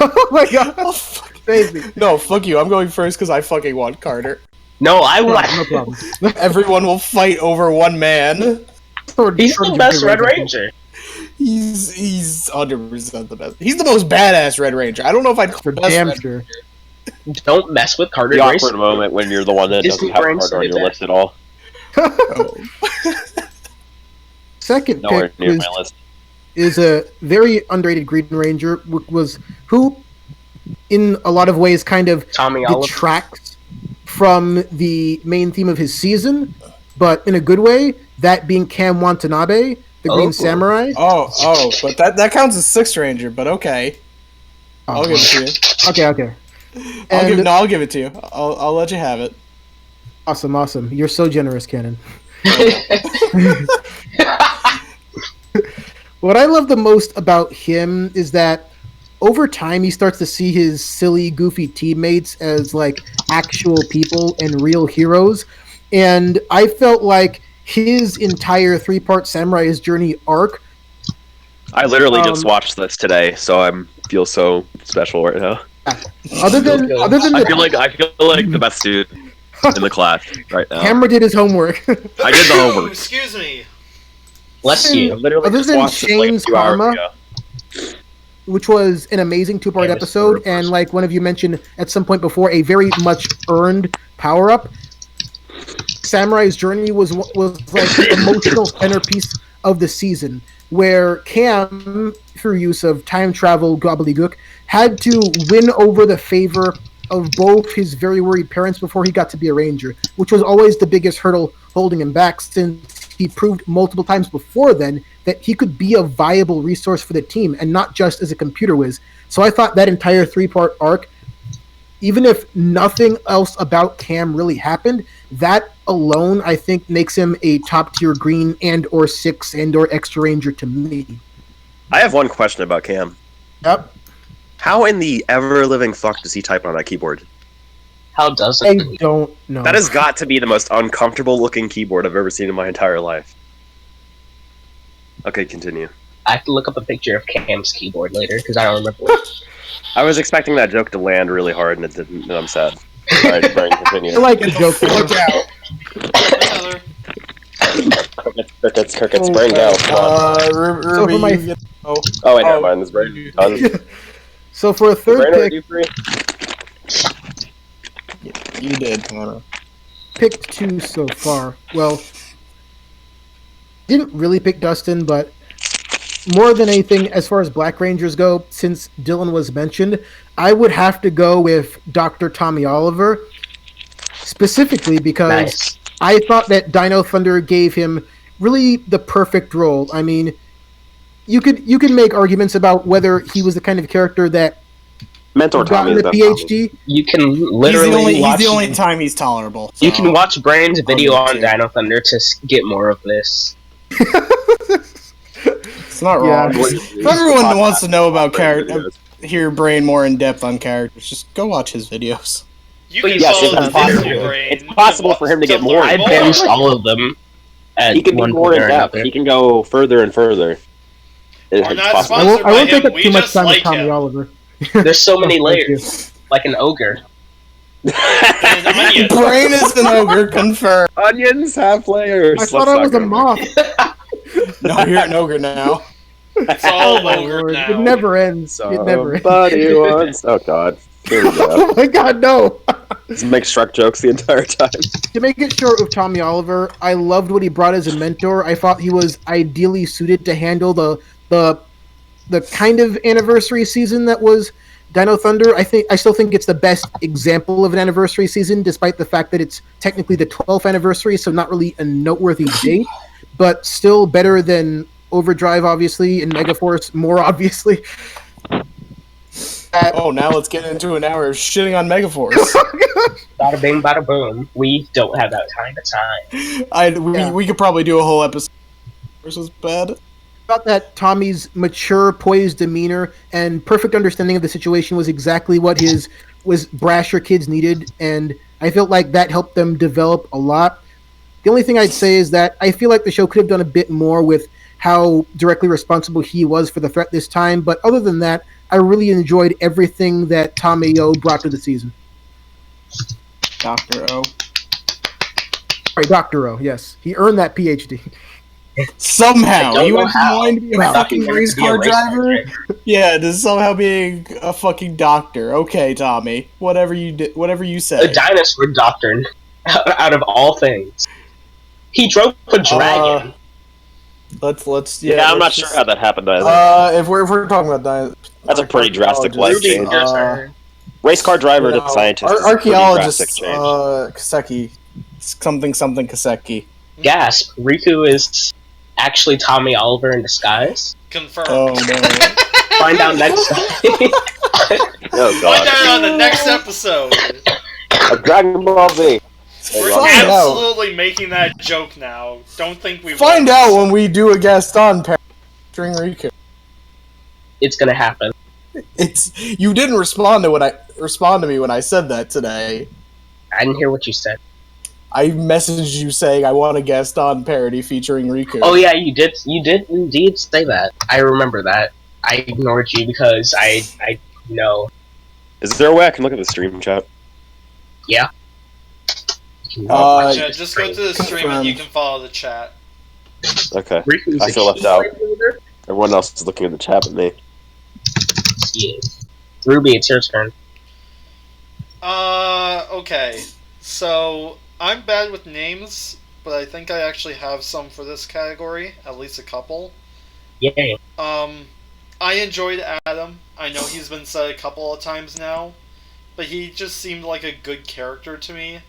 Oh my god! Oh, fuck. Crazy. No, fuck you. I'm going first because I fucking want Carter. No, I No, want. no problem. Everyone will fight over one man. He's the best Red Ranger. He's 100% the best. He's the most badass Red Ranger. I don't know if I'd For call best damn Red sure. Don't mess with Carter The Grace. awkward moment when you're the one that Disney doesn't have brain a card on your said list at all. Second Nowhere pick near is, my list. is a very underrated Green Ranger, who, in a lot of ways, kind of Tommy Oliver. detracts from the main theme of his season, but in a good way. That being Cam Watanabe, the Green Samurai. But that counts as Sixth Ranger. But okay, I'll give it to you. Okay. I'll give it to you. I'll let you have it. Awesome. You're so generous, Cannon. What I love the most about him is that over time he starts to see his silly, goofy teammates as like actual people and real heroes. And I felt like his entire 3-part Samurai's Journey arc. I literally just watched this today, so I feel so special right now. Other than I feel like the best dude in the class right now. Hammer did his homework. I did the homework. Excuse me. Bless you. Other than Shane's Karma, which was an amazing 2-part episode, and like one of you mentioned at some point before, a very much earned power-up, Samurai's Journey was like the emotional centerpiece of the season, where Cam, through use of time travel gobbledygook, had to win over the favor of both his very worried parents before he got to be a ranger, which was always the biggest hurdle holding him back, since he proved multiple times before then that he could be a viable resource for the team and not just as a computer whiz. So I thought that entire 3-part arc, even if nothing else about Cam really happened, that alone I think makes him a top tier Green and or 6 and or Extra Ranger to me. I have one question about Cam. Yep. How in the ever-living fuck does he type on that keyboard? How does I it? don't know. That has got to be the most uncomfortable-looking keyboard I've ever seen in my entire life. Okay, continue. I have to look up a picture of Cam's keyboard later because I don't remember what. I was expecting that joke to land really hard, and it didn't, and I'm sad. Alright, Brian, continue. I like a joke. Look out. Tyler. Crickets, Brian, go. Ruby, for my- Oh, wait, never mind. This Brian done. So for a third Brian, are pick, you free? you did, Connor. picked 2 so far. Well, didn't really pick Dustin, but more than anything, as far as Black Rangers go, since Dylan was mentioned, I would have to go with Dr. Tommy Oliver, specifically because Nice. I thought that Dino Thunder gave him really the perfect role. I mean, you could make arguments about whether he was the kind of character that Mentor Tommy gotten is the best. PhD. You can literally watch. He's the only time he's tolerable. You can watch Brain's video me on too. Dino Thunder to get more of this. It's not Yeah. wrong. If everyone wants to know about character, hear Brain more in depth on characters, just go watch his videos. You But can yes, follow it's the possible. video brain. It's possible for him to get more. I binged all of them. At He can be one more point in or depth. another. He can go further and further. We're It's not possible. I sponsored won't by take him. up We too much just time with like Tommy him. Oliver. There's so many Thank you. layers, like an ogre. And onion. Brain is an ogre, confirmed. Onions have layers. I thought I was a moth. No, you're an ogre now. It's all Oh my over lord! now. It never ends. It never ends. Somebody wants. Oh god. Here we go. Oh my god, no! Just make Shrek jokes the entire time. To make it short with Tommy Oliver, I loved what he brought as a mentor. I thought he was ideally suited to handle the kind of anniversary season that was Dino Thunder. I still think it's the best example of an anniversary season, despite the fact that it's technically the 12th anniversary, so not really a noteworthy date, but still better than Overdrive, obviously, and Megaforce, more obviously. Oh, now let's get into an hour of shitting on Megaforce. Bada bing, bada boom. We don't have that kind of time. We could probably do a whole episode. This was bad. Thought that Tommy's mature, poised demeanor and perfect understanding of the situation was exactly what his brasher kids needed, and I felt like that helped them develop a lot. The only thing I'd say is that I feel like the show could have done a bit more with how directly responsible he was for the threat this time, but other than that, I really enjoyed everything that Tommy O brought to the season. Dr. O. Sorry, Dr. O, yes. He earned that PhD. Somehow. I don't He know went from how. wanting to be a I thought he fucking wanted race to be a car race car driver. driver. Yeah, to somehow being a fucking doctor. Okay, Tommy. Whatever you did, whatever you A said. dinosaur doctrine, out of all things. He drove a dragon. Let's Yeah, I'm not let's sure just- how that happened either. If we're talking about That's a pretty drastic life Ruby, change. your turn. Race car driver to No, scientist. is a pretty archaeologist, drastic change. Kaseki. Something Kaseki. Gasp! Riku is actually Tommy Oliver in disguise. Confirmed. Oh no. Find out next time. Oh Find god. out on the next episode. A Dragon Ball Z. We're Find out. absolutely making that joke now. Don't think we Find won't. out when we do a guest on featuring Riku. It's gonna happen. You didn't respond to me when I said that today. I didn't hear what you said. I messaged you saying I want a guest on parody featuring Riku. Oh yeah, you did. You did indeed say that. I remember that. I ignored you because I know. Is there a way I can look at the stream chat? Yeah. Uh, Yeah, just go to the stream and you can follow the chat. Okay. Riku's I a feel left out. keyboard. Everyone else is looking at the chat but me. Yeah. Ruby, it's your turn. Okay. So, I'm bad with names, but I think I actually have some for this category, at least a couple. Yay. I enjoyed Adam. I know he's been said a couple of times now, but he just seemed like a good character to me,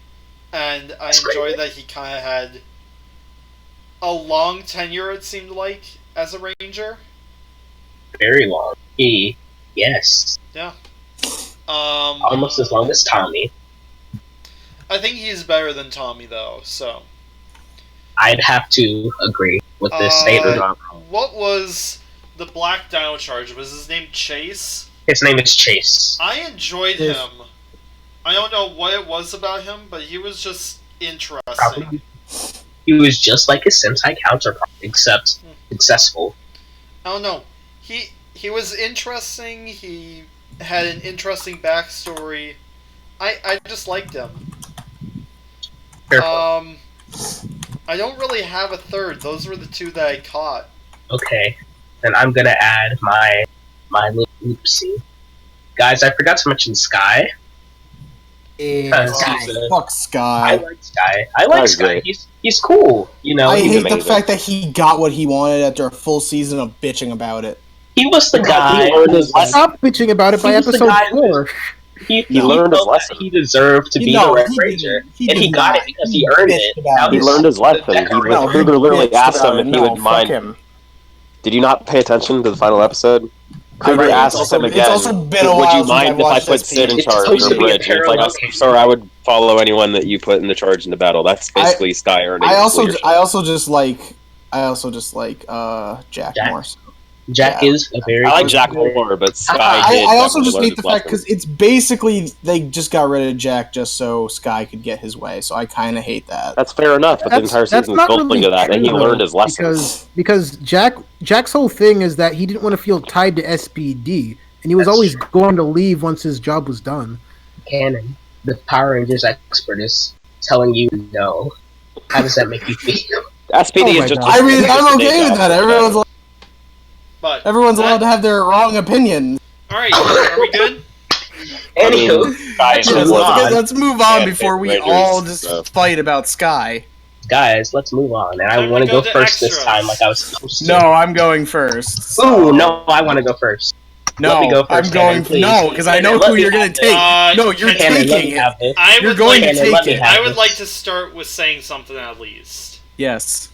and I That's enjoyed great. that he kind of had a long tenure, it seemed like, as a ranger. Very long. Yes. Almost as long as Tommy. I think he's better than Tommy, though, so. I'd have to agree with this statement. What was the Black Dino Charge? Was his name Chase? His name is Chase. I enjoyed Yes. him. I don't know what it was about him, but he was just interesting. Probably. He was just like his Sentai counterpart, except successful. I don't know. He was interesting. He had an interesting backstory. I just liked him. Careful. I don't really have a third. Those were the two that I caught. Okay, then I'm gonna add my little oopsie. Guys, I forgot to mention Sky. Fuck I Sky. like Sky. I like Sky's Sky. great. He's cool. You know, I he's hate the amazing. fact that he got what he wanted after a full season of bitching about it. he was the guy. He learned his lesson. Stop bitching about it by He was the episode guy 4. He learned his felt that lesson. he deserved to be No, the Red he Ranger, didn't. He and he did got not. it because He he earned bitched it. about Now it. He he's learned his lesson. the He decorator. No, Kruger literally bitched asked about him if it. he No, would fuck mind. him. Did you not pay attention to the final episode? Kruger Right, asked it's him also- again, it's also been a would while you since mind I've if I watched put SP. Sid in It's charge supposed or to be a Bridge? And it's like, parallel sir, I would follow anyone that you put in the charge into battle. That's basically Sky earning I his also leadership. just like Jack Jack. more. So. Jack Yeah. is a very. I like good Jack player. more, but Sky did I also definitely just learn hate his the fact lesson. because it's basically they just got rid of Jack just so Sky could get his way. So I kind of hate that. That's fair enough, but the entire season is building to that, and he true, learned his lesson. because Jack's whole thing is that he didn't want to feel tied to SPD, and he was That's always true. going to leave once his job was done. Canon. The Power Rangers expert is telling you no. How does that make you feel? SPD Oh my is just. God. I mean, just I'm a day okay with job. that. But Everyone's allowed to have their wrong opinions. all right, are we good? I mean, Anywho, Sky is Let's just move one. on. Let's move on Yeah, before we Rangers, all just so. fight about Sky. guys, let's move on. And I Then we want to go go to first this extras. time, like I was supposed to. No, I'm going first. so- Ooh, no, I want to go first. No, Let me go I'm first, going. Cannon, please. No, because I know Cannon, let who me you're going have to this. take. No, you're Cannon, Cannon, let me taking it. have this. I You're would going like, to Cannon, let take me it. have I would this. like to start with saying something at least. Yes.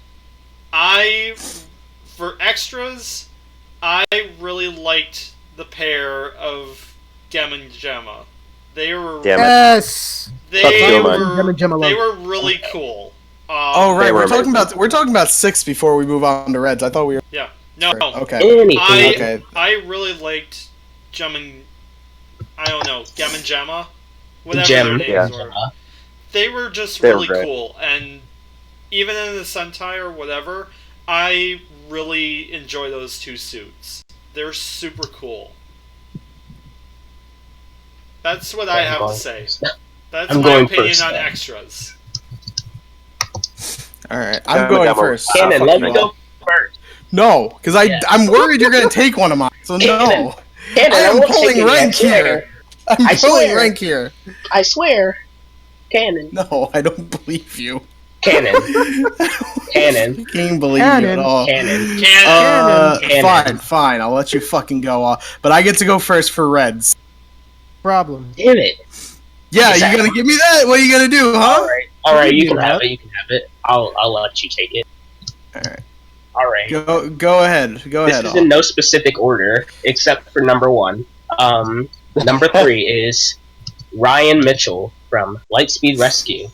For extras, I really liked the pair of Gem and Gemma. They were Damn it. Yes. they Fuck you, man. were Gem and Gemma they love. were really cool. Oh They right, were we're talking about 6 before we move on to Reds. I thought we were. Yeah. No. Okay. Anywho, Okay. I really liked Gem and I don't know, Gem and Gemma, whatever Gem. their Yeah. names were. They were just They were really great. cool, and even in the Sentai or whatever, I really enjoy those two suits. They're super cool. That's what I I'm have to going say. first. That's I'm my going opinion first, on then. extras. All right. Gem I'm going and Gemma. first. Cannon, fuck let you me all. go first. No, because Yes. I'm worried you're going to take one of mine. So Cannon. no. Cannon, I am won't take pulling it, rank I swear. here. I'm I pulling swear. rank here. I swear. Cannon. No, I don't believe you. Cannon. Cannon. I can't believe you Cannon. at all. Cannon. Cannon. Cannon. Fine. I'll let you fucking go off. But I get to go first for Reds. problem. Damn it! Yeah, you gonna give me that? What are you gonna do, huh? All right, you can can have it. You can have it. I'll let you take it. Alright. All right. Go ahead. Go This ahead. is in no specific order except for number 1. Number 3 is Ryan Mitchell from Lightspeed Rescue,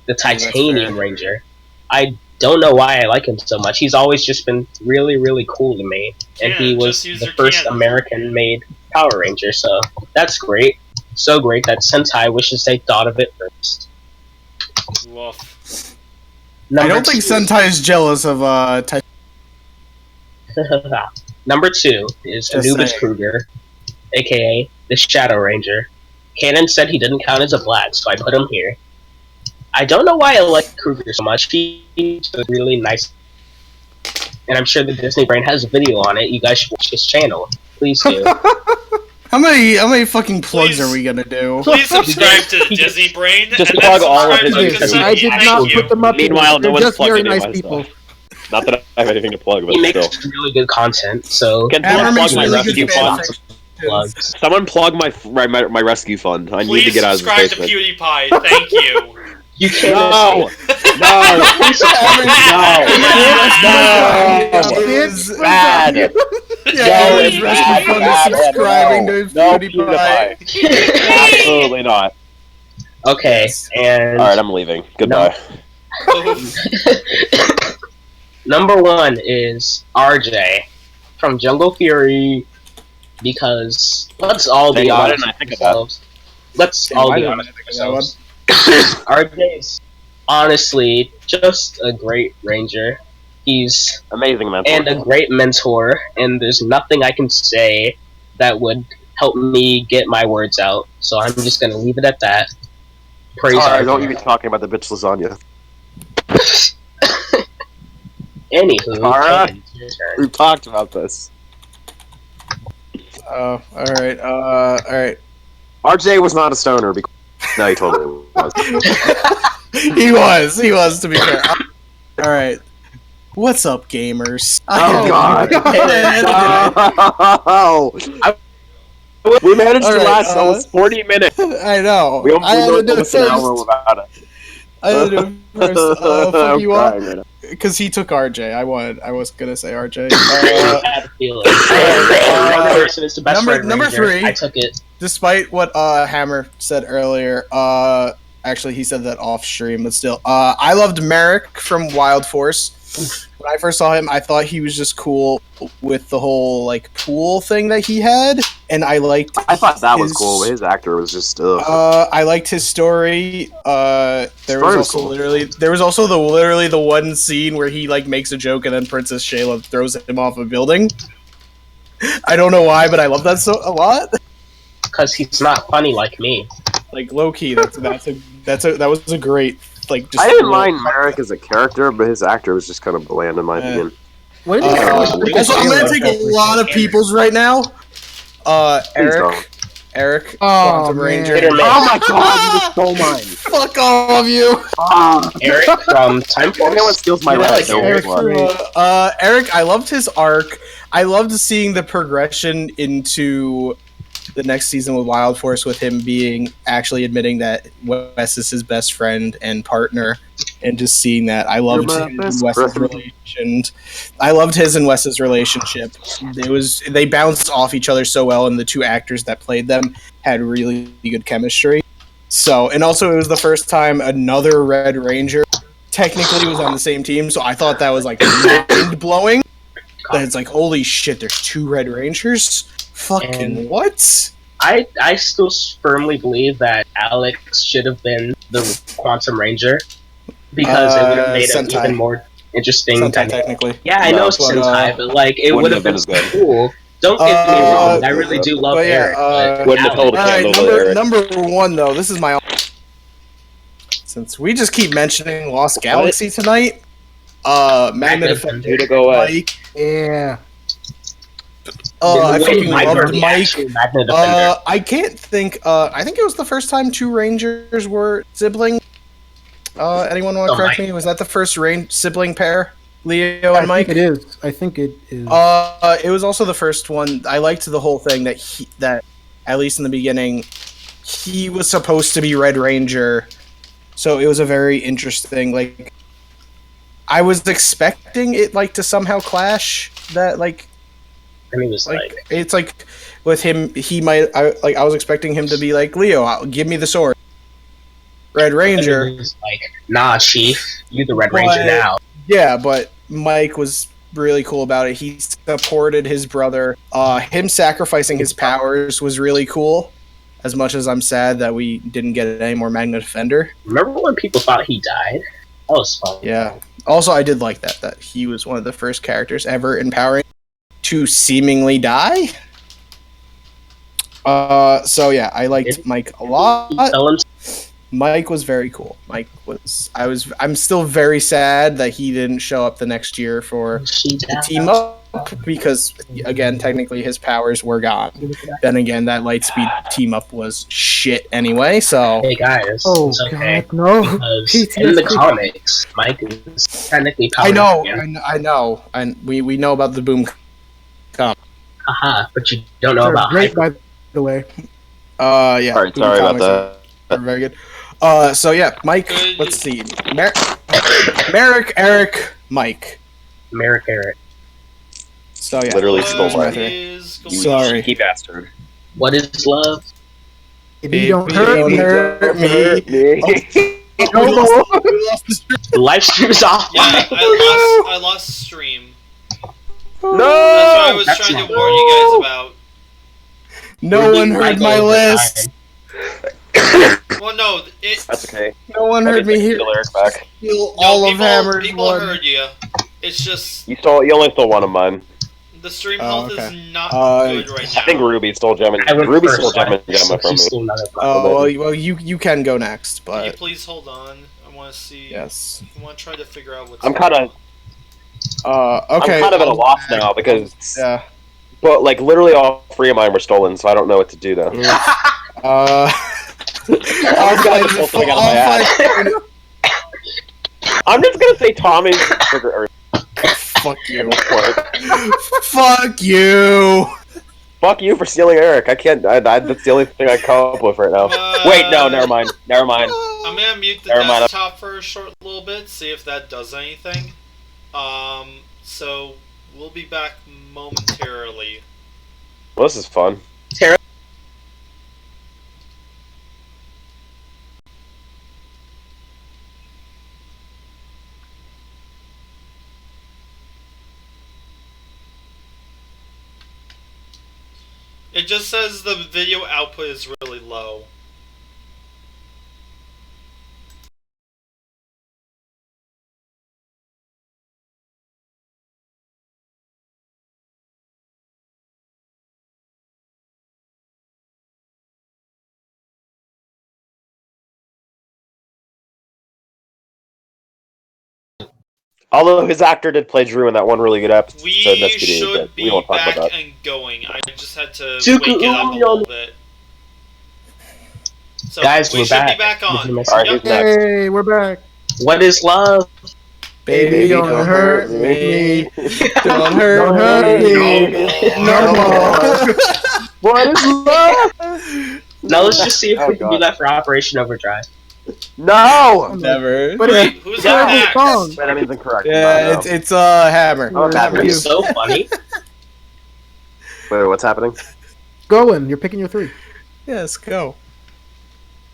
the Titanium Ranger. I don't know why I like him so much. He's always just been really, really cool to me, and he was the first American-made Power Ranger. So that's great. So great that Sentai wishes they thought of it first. Woof. I don't think Sentai is jealous of Number 2 is Anubis Kruger, aka the Shadow Ranger. Canon said he didn't count as a black, so I put him here. I don't know why I like Kruger so much. He's really nice, and I'm sure the Disney Brain has a video on it. You guys should watch his channel. Please do. How many fucking plugs are we gonna do? Please subscribe to the Disney Brain. Just and plug then all of subscribe his to videos. I did not put them up. Meanwhile, They're no one's just plugged very any of nice my people. stuff. Not that I have anything to plug, but He makes still. really good content, so Can Hammer someone makes plug my really rescue good fund? plugs. Someone plug my rescue fund. I need to get out of this Please subscribe to basement. PewDiePie. Thank you. You can't. No! No! It's Bad! Yeah, his rescue fund is subscribing to No, PewDiePie. Absolutely not. Okay, and Alright, I'm leaving. Goodbye. number 1 is RJ from Jungle Fury, because let's all be Why honest didn't I think with of that? ourselves. Let's all be honest with ourselves. RJ is honestly just a great ranger. He's Amazing mentor. and a great mentor, and there's nothing I can say that would help me get my words out. So I'm just gonna leave it at that. Praise Alright, RJ. don't you be talking about the bitch lasagna. Anywho, Tara? Kane, it's your turn. We've talked about this. Oh, alright, alright. RJ was not a stoner because... No, he totally was. He was, to be fair. Alright. What's up, gamers? Oh, God. Oh! We managed to last almost 40 minutes. I know. We I had to do it almost an hour first. without it. I had to do it first. Fuck I'm you up. crying right now. Because he took RJ. I was gonna say RJ. I had a feeling. Person is the best number Red Ranger. 3. I took it. Despite what Hammer said earlier, actually he said that off stream, but still, I loved Merrick from Wild Force. When I first saw him, I thought he was just cool with the whole like pool thing that he had, and I thought that was cool, but his actor was just I liked his story. There was also literally the one scene where he like makes a joke and then Princess Shayla throws him off a building. I don't know why, but I love that a lot. Because he's not funny like me. Like low key, that was a great like. Just I didn't mind Merrick as a character, but his actor was just kind of bland in my opinion. What did you Also, I'm gonna take a lot of people's right now. Eric, Quantum Ranger. Oh my god, you stole mine. Fuck all of you. Eric from Time Force. Everyone steals my rest. Eric, I loved his arc. I loved seeing the progression into the next season with Wild Force, with him being actually admitting that Wes is his best friend and partner, and just seeing that. I loved Wes's relation. I loved his and Wes's relationship. They bounced off each other so well, and the two actors that played them had really good chemistry. So, and also it was the first time another Red Ranger technically was on the same team, so I thought that was like mind blowing. That it's like, holy shit, there's 2 Red Rangers. Fucking what? I still firmly believe that Alex should have been the Quantum Ranger, because it would have made him even more interesting. Sentai, technically. Yeah, I know Sentai, but like it would have been cool. Don't get me wrong, I really do love Eric. Wouldn't have held a candle to Eric. Number 1 though, this is my. Since we just keep mentioning Lost Galaxy tonight, Magna Defender. Go away. Mike. Yeah. I fucking loved Mike. Defender. I can't think. I think it was the first time 2 Rangers were siblings. Anyone want to correct me? Was that the first sibling pair? Leo and Mike? I think it is. It was also the first one. I liked the whole thing that at least in the beginning, he was supposed to be Red Ranger, so it was a very interesting. Like, I was expecting it to somehow clash. That And he was like, it's like with him, he might. I was expecting him to be like Leo, give me the sword. Red Ranger. he was like, nah, Chief, you the Red Ranger now. Yeah, but Mike was really cool about it. He supported his brother. Him sacrificing his powers was really cool. As much as I'm sad that we didn't get any more Magna Defender. Remember when people thought he died? That was fun. Yeah. Also, I did like that he was one of the first characters ever empowering to seemingly die. So yeah, I liked Mike a lot. Mike was very cool. I'm still very sad that he didn't show up the next year for the team up because, again, technically his powers were gone. Then again, that Lightspeed team up was shit anyway, so... Hey guys, it's okay. God, no. Because in the comics, Mike is technically powered I know, and we know about the boom comic. Haha, but you don't know about great, Hyper. by the way. Yeah. Sorry about that. Are very good. So yeah, Mike, let's see. Merrick, Eric, Mike. Merrick Eric. So yeah. Literally stole my You Sorry. cheeky bastard. What is love? Baby, don't hurt me. No. The live stream is off. Yeah, I lost stream. No! That's what I was That's trying not to warn you guys about. No one heard my list. Well, no, That's okay. No one heard me here. Lyric back. Steal all of Hammer's people one. heard you. It's just You only stole one of mine. the stream health okay. is not good right now. I think Ruby stole Gem and I went Ruby first, stole Gem and so Gemma from he me. stole none of mine. Oh well, you can go next, Can you but please hold on? I want to see. yes. I want to try to figure out what's. I'm kind of Okay. I'm kind of at a loss now because Yeah. but literally all 3 of mine were stolen, so I don't know what to do though. I'll find. I'm just gonna say Tommy's Fuck you. Fuck you. Fuck you for stealing Eric. I can't. That's the only thing I come up with right now. Wait, no, never mind. Never mind. I'm gonna mute the Never mind. desktop for a short little bit, see if that does anything. So we'll be back momentarily. Well, this is fun. It just says the video output is really low. Although his actor did play Drew in that one really good episode. We should be back and going. I just had to wake it up a little bit. So Guys, we we're should back. be back on. Alright, who's next? Hey, we're back. What is love? Baby, don't hurt me. Don't hurt me. No more. What is love? Now let's just see if we can do God. that for Operation Overdrive. No! Never. But Wait, who's Yeah. on next? Song. Wait, that means incorrect. Yeah, No. it's Hammer. Oh, That Hammer. was so funny. Wait, what's happening? Going. You're picking your 3. Yes, go.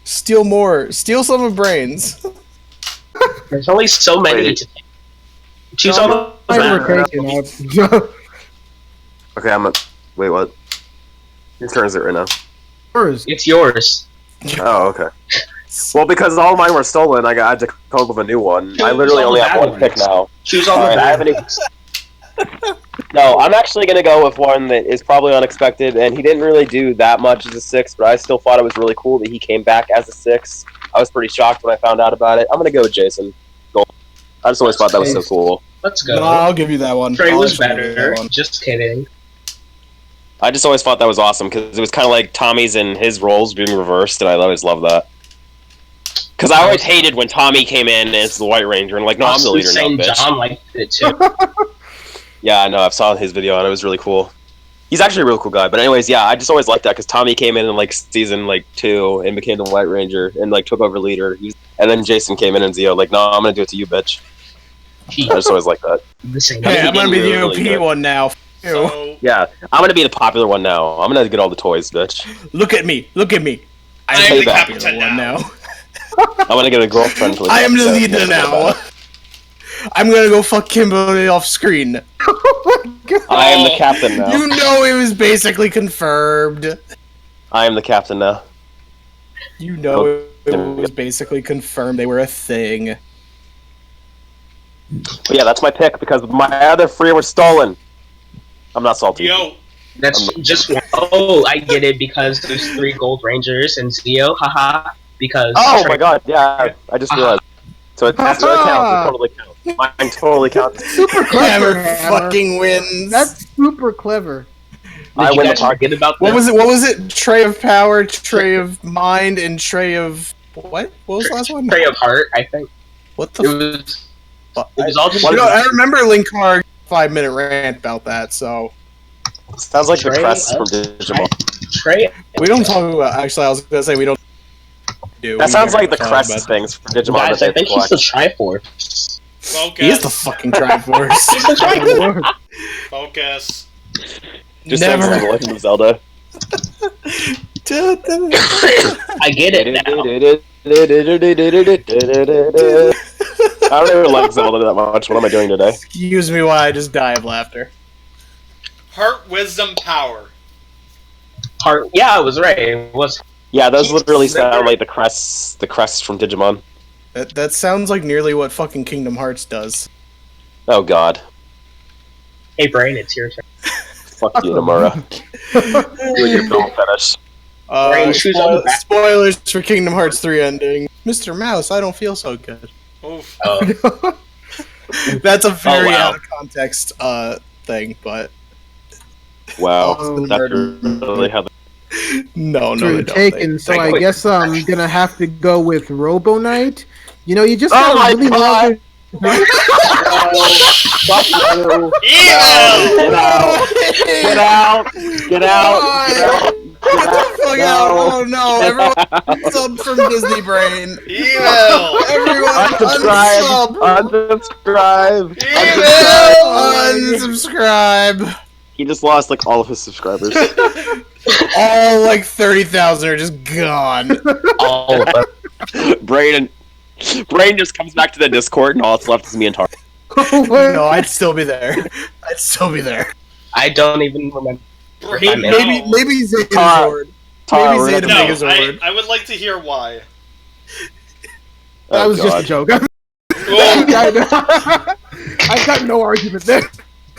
Steal more. Steal some of Brains. There's only so many Wait. to take. Choose all of Mine them. were taken. Okay, wait, what? Whose turn is it right now? Yours. It's yours. Oh, okay. Well, because all mine were stolen, I had to come up with a new one. I Choose literally all only the have bad one pick ones. now. Choose all Alright, the I bad haven't ones. No, I'm actually gonna go with one that is probably unexpected, and he didn't really do that much as a 6, but I still thought it was really cool that he came back as a 6. I was pretty shocked when I found out about it. I'm gonna go with Jason. Gold. I just always thought that was so cool. Let's go. No, I'll give you that one. Trey I'll was actually give you that better. one. Just kidding. I just always thought that was awesome because it was kind of like Tommy's and his roles being reversed, and I always loved that. Because I always hated when Tommy came in as the White Ranger, and no, I'm the leader now, Saying bitch. John liked it too. Yeah, I know. I saw his video, and it was really cool. He's actually a real cool guy. But anyways, yeah, I just always liked that because Tommy came in like season like 2 and became the White Ranger and like took over leader. And then Jason came in and Zio like, no, I'm gonna do it to you, bitch. I just always like that. Hey, I'm gonna be the OP one now. So, Yeah, I'm gonna be the popular one now. I'm gonna get all the toys, bitch. Look at me. I'm the back. captain now. I'm gonna get a girlfriend for the I am the episode. leader now. I'm gonna go fuck Kimberly off screen. I am the captain now. You know it was basically confirmed. I am the captain now. You know it was basically confirmed they were a thing. But yeah, that's my pick because my other 3 were stolen. I'm not salty. Yo, That's just one. Oh, I get it, because there's 3 Gold Rangers and Zio, haha. Because Oh my god, yeah, I just realized. So it counts. It totally counts. Mine totally counts. Super clever. Hammer Hammer. fucking wins. That's super clever. I Did you win the guys party. forget about What this? was it? Tray of power, tray of mind, and tray of what? What was the last one? Tray of Heart, I think. What It the? was all just. You know, I remember Linkar 5-minute rant about that. So Sounds like the Trey, crest from Digimon. Tray. we don't talk about. Actually, I was gonna say we don't do. That we sounds never like the talk crest about- things from Digimon Guys, that I they think he's collect. the Triforce. focus. He is the fucking Triforce. He's the Triforce. Focus. Just sounds like The Legend of Zelda. I get it now. I don't even like Zelda that much. What am I doing today? Excuse me while I just die of laughter. Heart, wisdom, power. Heart. Yeah, I was right. It was. Yeah, those literally sound like the crests from Digimon. That sounds like nearly what fucking Kingdom Hearts does. Oh god. Hey, Brain, it's your turn. Fuck you, Nomura. You and your film fetish. Brain, choose on the back. Spoilers for Kingdom Hearts 3 ending. Mr. Mouse, I don't feel so good. Oof. Oh, That's a very wow. out of context thing, but Wow. Oh, That's murder. really how no, True they don't. taken. So I Wait. guess I'm gonna have to go with Robo Knight. You know, you just Oh gotta my really God. love Fuck you. Evil! Get out! Get out! Get out! Get the fuck No. out! Oh no! Everyone sub from Disney Brain. Evil! Everyone Unsubscribe! unsub. Unsubscribe! Unsubscribe. He just lost like all of his subscribers. All like 30,000 are just gone. all of them. Brain just comes back to the Discord and all that's left is me and Tar. No, I'd still be there. I'd still be there. I don't even remember. Brain, No. Maybe Zeta Tar- Zord. Tar, Maybe we're Zeta gonna- No, Megazord. I would like to hear why. That Oh, was just a God. joke. Ooh, I've got no argument there.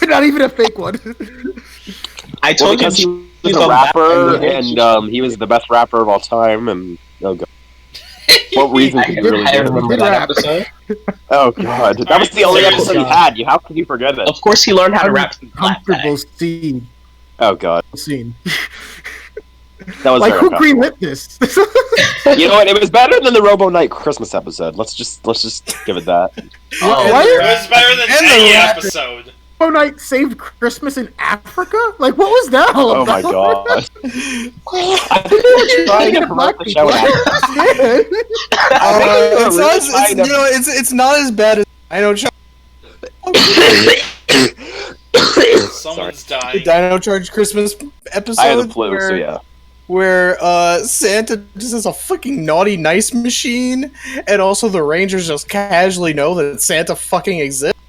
Not even a fake one. I Well, told you because he was he's a on back rapper, end. and he was the best rapper of all time, and oh god, what reason I, could you really I do? remember that episode. Oh god, that was the only Alright, episode he seriously. had. How could you forget it? Of course, he learned how to rap from Black Comfortable Bag. scene. Oh god, Scene. that was Like very who greenlit this? You know what? It was better than the Robo Knight Christmas episode. Let's just give it that. Oh, What? it was better than And the any rapper. episode. Robo Knight saved Christmas in Africa? Like what was that all Oh about? my god. I think they were trying to promote the show. It's not as bad as Dino Charge. Someone's The dying. Dino Charge Christmas episode. I had the flu, where, so yeah. Where Santa just has a fucking naughty nice machine, and also the Rangers just casually know that Santa fucking exists.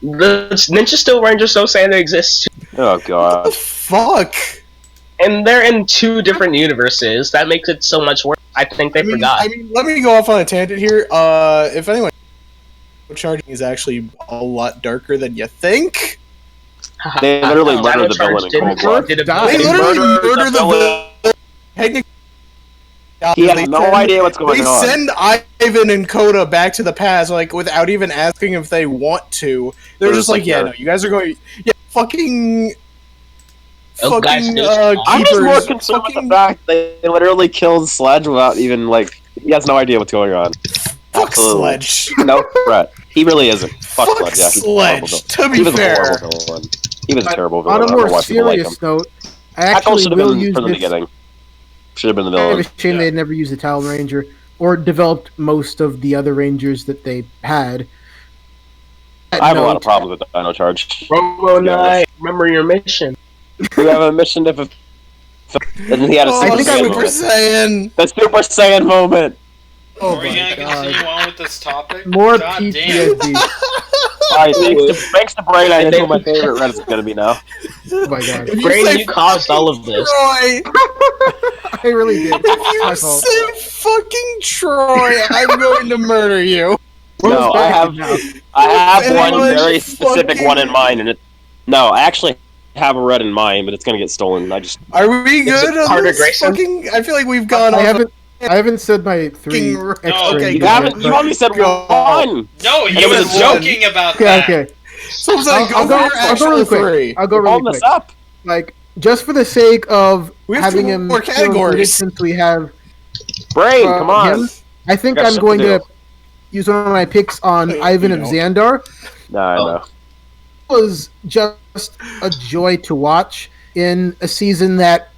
The Ninja Steel Rangers know Santa exists, too. Oh What the god. fuck? And they're in 2 different universes. That makes it so much worse. I think they forgot. I mean, let me go off on a tangent here. If anyone, charging is actually a lot darker than you think. They literally Dino murdered the Charge villain in didn't- cold blood. did a- They They they literally murdered murder the the villain. villain. Technically, He they has no send- idea what's going They on. send Ivan and Coda back to the past, like without even asking if they want to. They're They're just just like, like, yeah, yeah. no, you guys are going, yeah, fucking, Oh, guys, fucking, there's- I'm just more keepers, concerned with fucking, the fact they literally killed Sledge without even like he has no idea what's going on. fuck Absolutely. Sledge. No threat. He really isn't. Fuck Sledge. Yeah, he's a horrible Sledge. villain. To He be was a fair, horrible villain. He was a But terrible on villain. a I don't more know why people like him. serious note, I Echo actually should have will been use from the this. beginning. Should have been the Kind of villain. a shame Yeah. they never used the Talon Ranger or developed most of the other Rangers that they had. That I have a lot note, of problems with Dino Charge. Robo To be honest. Knight, remember your mission. You have a mission to fulfill. And then he had a Oh, I Super think I Saiyan would- Super moment. Saiyan. The Super Saiyan moment! Oh Are we my gonna god. continue on with this topic? More God damn. PTSD. Alright, thanks to Brain, I know who my favorite Red is gonna be now. Oh my god. If Brain, say you caused all of this. Troy, I really did. if It's my you fault. say fucking Troy, I'm going to murder you. No, I have If one anyone very specific fucking- one in mind, and I actually have a red in mind, but it's gonna get stolen. Are we good on Carter this Grayson? fucking? I feel like we've gone I off. haven't said my three Fucking- extra. okay, You go haven't. on. You only said Go. one. No, he And it was was joking about Okay, that. okay. So it's like, I'll go go for your really actual quick. three. I'll go You're really holding quick. this up. Like, just for the sake of We have having two him more feel included, categories. since we have Brain, come on. him, I think Got I'm shit going to to use one of my picks on You Ivan of don't. Xandar. No, I know. It was just a joy to watch in a season that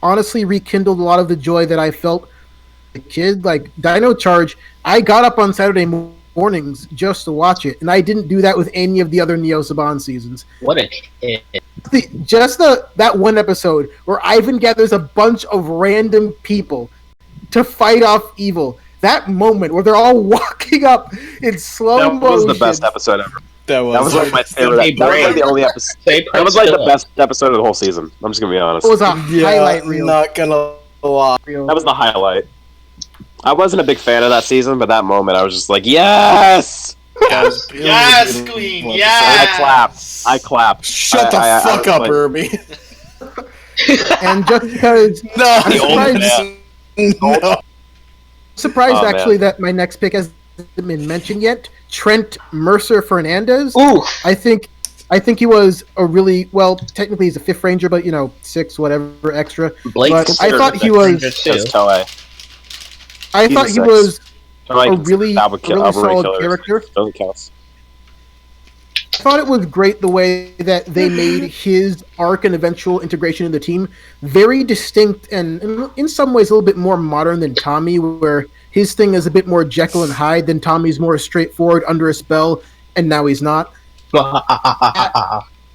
honestly rekindled a lot of the joy that I felt as a kid. Like Dino Charge, I got up on Saturday mornings just to watch it, and I didn't do that with any of the other Neo Saban seasons. What a kid. That one episode where Ivan gathers a bunch of random people to fight off evil. That moment where they're all walking up in slow That motion. was the best episode ever. That That was like my favorite. Hey, That was like Brain. the only episode. Say That was like the Priscilla. best episode of the whole season. I'm just gonna be honest. It was a Yeah, highlight reel. not gonna lie. reel. That was the highlight. I wasn't a big fan of that season, but that moment I was just like, yes! Yes, yes, Queen, I yes. clapped. I clapped. Shut the I fuck was up, like- Irby. And just because No, The old no. surprised Oh, man. actually that my next pick hasn't been mentioned yet. Trent Mercer Fernandez. Ooh, I think he was a really well. Technically, he's a fifth ranger, but 6 whatever extra. Blake's But I considered thought the he best was- ranger, too. That's Toei. I He's thought a he six. was Toei a can- really, that would kill- really Albury solid killers. character. Doesn't count. I thought it was great the way that they made his arc and eventual integration in the team very distinct and in some ways a little bit more modern than Tommy, where his thing is a bit more Jekyll and Hyde than Tommy's more straightforward under a spell, and now he's not.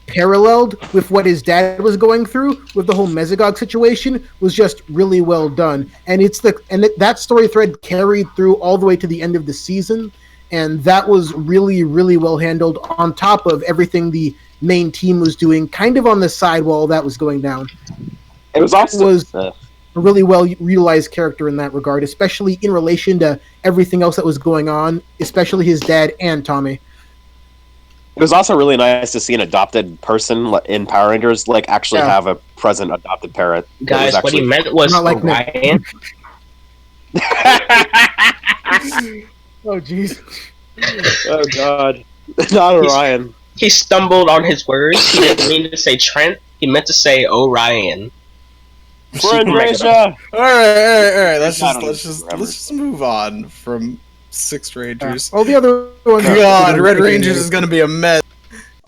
Paralleled with what his dad was going through with the whole Mesogog situation was just really well done, and that story thread carried through all the way to the end of the season, and that was really, really well handled. On top of everything the main team was doing, kind of on the side while that was going down, It was also was a really well utilized character in that regard, especially in relation to everything else that was going on, especially his dad and Tommy. it was also really nice to see an adopted person in Power Rangers actually Yeah. have a present adopted parent. that Guys, was what he actually- meant was Not like Nick. Orion. Oh, jeez. Oh God, not Orion. He stumbled on his words. He didn't mean to say Trent. He meant to say Orion. We're in Super Mega- Asia. All right. Let's I don't just remember. let's just move on from Six Rangers. All the other ones. God, Red Rangers is gonna be a mess.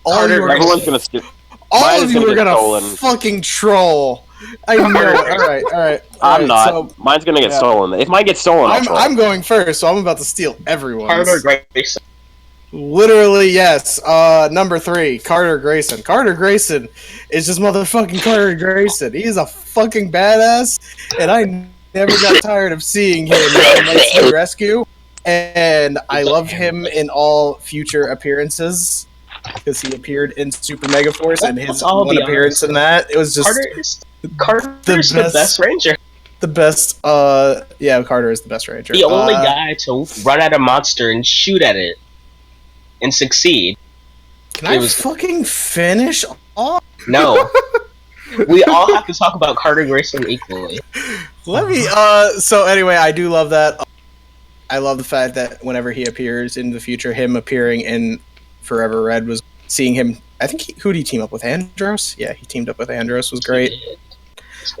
All Carter you are, Grayson. Everyone's gonna skip. all mine of is you gonna are get gonna stolen. fucking troll. I know. All right. I'm not. So Mine's gonna get yeah. stolen. If mine gets stolen, I'll troll. I'm going first, so I'm about to steal everyone's. Carter Grayson. Literally, yes. Number 3, Carter Grayson. Carter Grayson is just motherfucking Carter Grayson. He's a fucking badass, and I never got tired of seeing him in Lightspeed Rescue. And I love him in all future appearances because he appeared in Super Mega Force, and his Let's all one be appearance in that it was just Carter the is the best- best ranger. the best. Yeah, Carter is the best ranger. The only guy to run at a monster and shoot at it and succeed. Can I it was- fucking finish off? No. We all have to talk about Carter Grayson equally. Let me. So anyway, I do love that. I love the fact that whenever he appears in the future, him appearing in Forever Red was seeing him. I think who did he team up with? Andros. Yeah, he teamed up with Andros. Was great.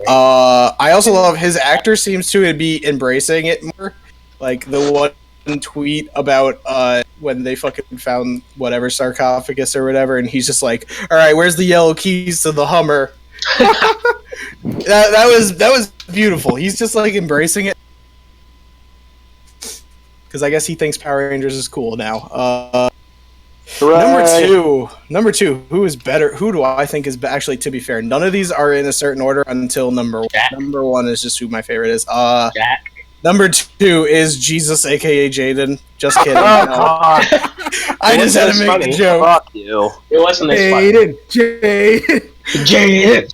I also love his actor seems to be embracing it more. Like the one tweet about when they fucking found whatever sarcophagus or whatever, and he's just like, "All right, where's the yellow keys to the Hummer?" that was beautiful. He's just like embracing it because I guess he thinks Power Rangers is cool now. Number two. Who is better? Who do I think is actually? To be fair, none of these are in a certain order until number one. Jack. Number one is just who my favorite is. Jack. Number two is Jesus, aka Jaden. Just kidding. Oh, No. God. I just had to It wasn't make funny. a joke. Fuck you. It wasn't as funny. Jaden.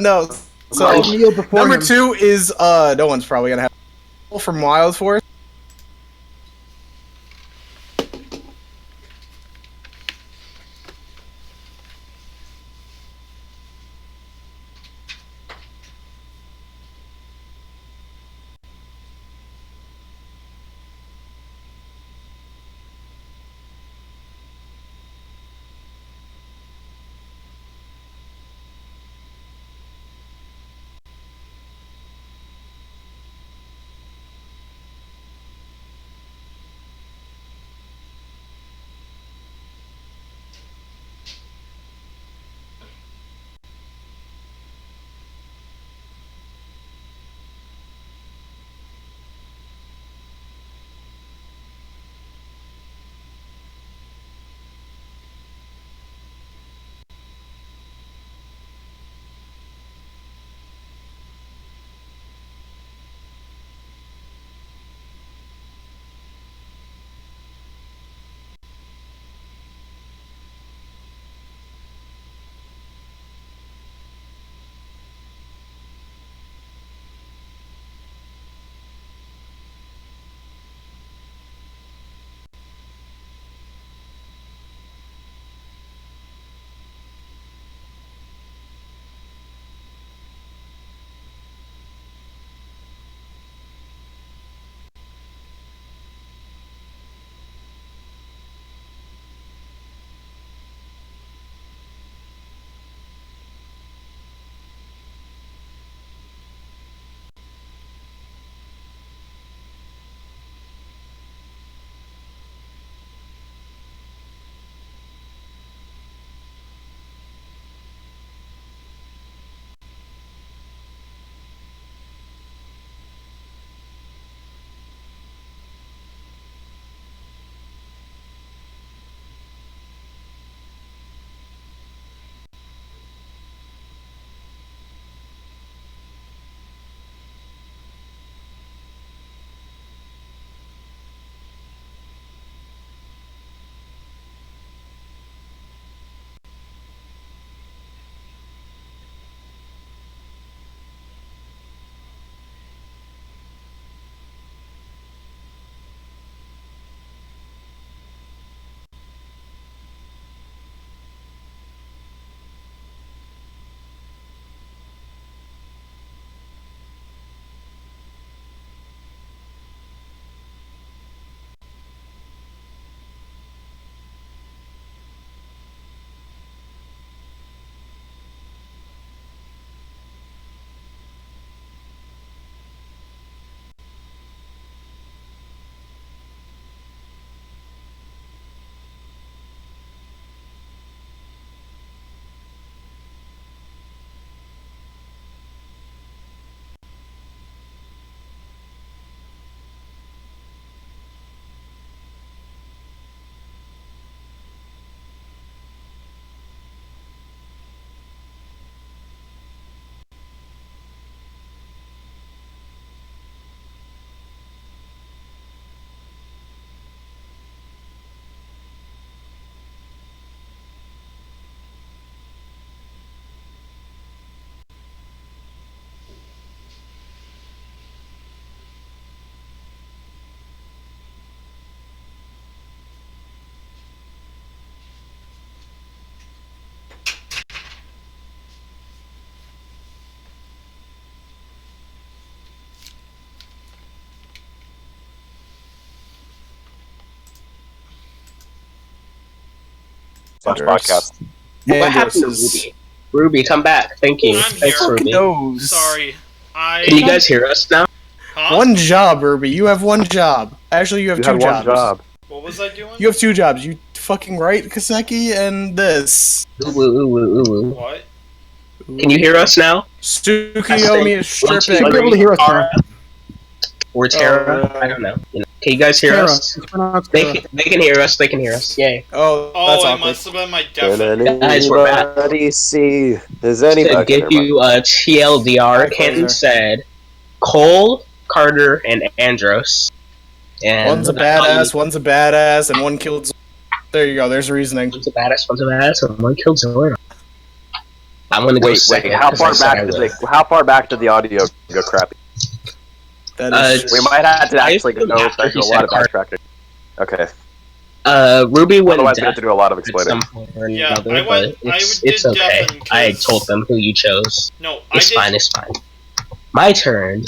No. So I kneel before number him. two is no one's probably gonna have from Wild Force. Podcast. What happened to Ruby? Ruby, come back. Thank you. I'm Thanks, here. Ruby. Knows. Sorry. Can you guys hear us now? Huh? Huh? One job, Ruby. You have one job. Actually, you have You two had one jobs. job. What was I doing? You have two jobs. You fucking write Kaseki and this. Ooh. What? Can you hear us now? Tsukiyomi is One, two, You'll stripping. be able to hear us now. Tara or Tara? Oh, I don't know. Can you guys hear Tara. us? It's pronounced They Tara. can hear us. They can hear us. Yay! Oh, Oh, that's it awkward. must have been my Can deafening. Guys, we're back. anybody see? Is To anybody? give you a TLDR, Hi, Ken Fraser. said Cole, Carter, and Andros. And One's a badass, one's a badass, and one killed. There you go. There's reasoning. One's a badass, and one killed Zordon. I'm gonna go Wait, second. how 'cause I far said I back would. how far back did the audio go crappy? That is. We might have to actually I- go after back he to a said lot of Carter. backtracking. Okay. Ruby went Otherwise, we have deaf to do a lot of at explaining. some point or Yeah, another, I went- but I it's did okay. deafen 'cause- I told them who you chose. No, I It's did. fine. It's fine. My turn.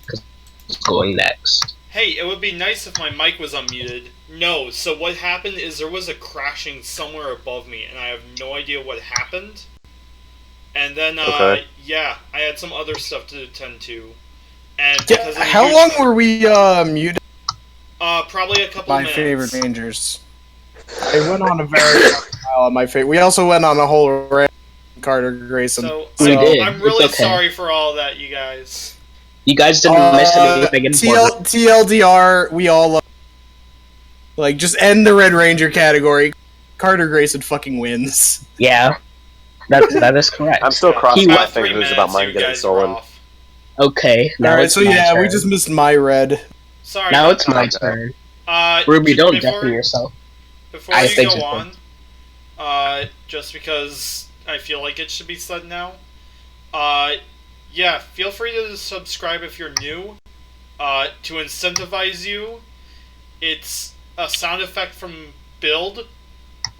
'Cause it's going next. Hey, it would be nice if my mic was unmuted. No, so what happened is there was a crashing somewhere above me, and I have no idea what happened. And then, Okay. yeah, I had some other stuff to attend to. And Yeah, because of the how huge- long were we muted? Probably a couple My minutes. favorite Rangers. I went on a very long while on my favorite. We also went on a whole rant on Carter Grayson. So, We did. I'm really It's okay. sorry for all that, you guys. You guys didn't miss anything important. TLDR, we all like just end the Red Ranger category. Carter Grayson fucking wins. Yeah, that is correct. I'm still crossing He my About 3 fingers minutes, about mine you getting guys were stolen. off. Okay, now All right, it's so my yeah, we turn. just missed my red. Sorry. Now about it's my that. turn. Ruby, Ruby, don't deafen yourself. Before I you think go so. on, just because I feel like it should be said now, yeah, feel free to subscribe if you're new. To incentivize you, it's a sound effect from Build,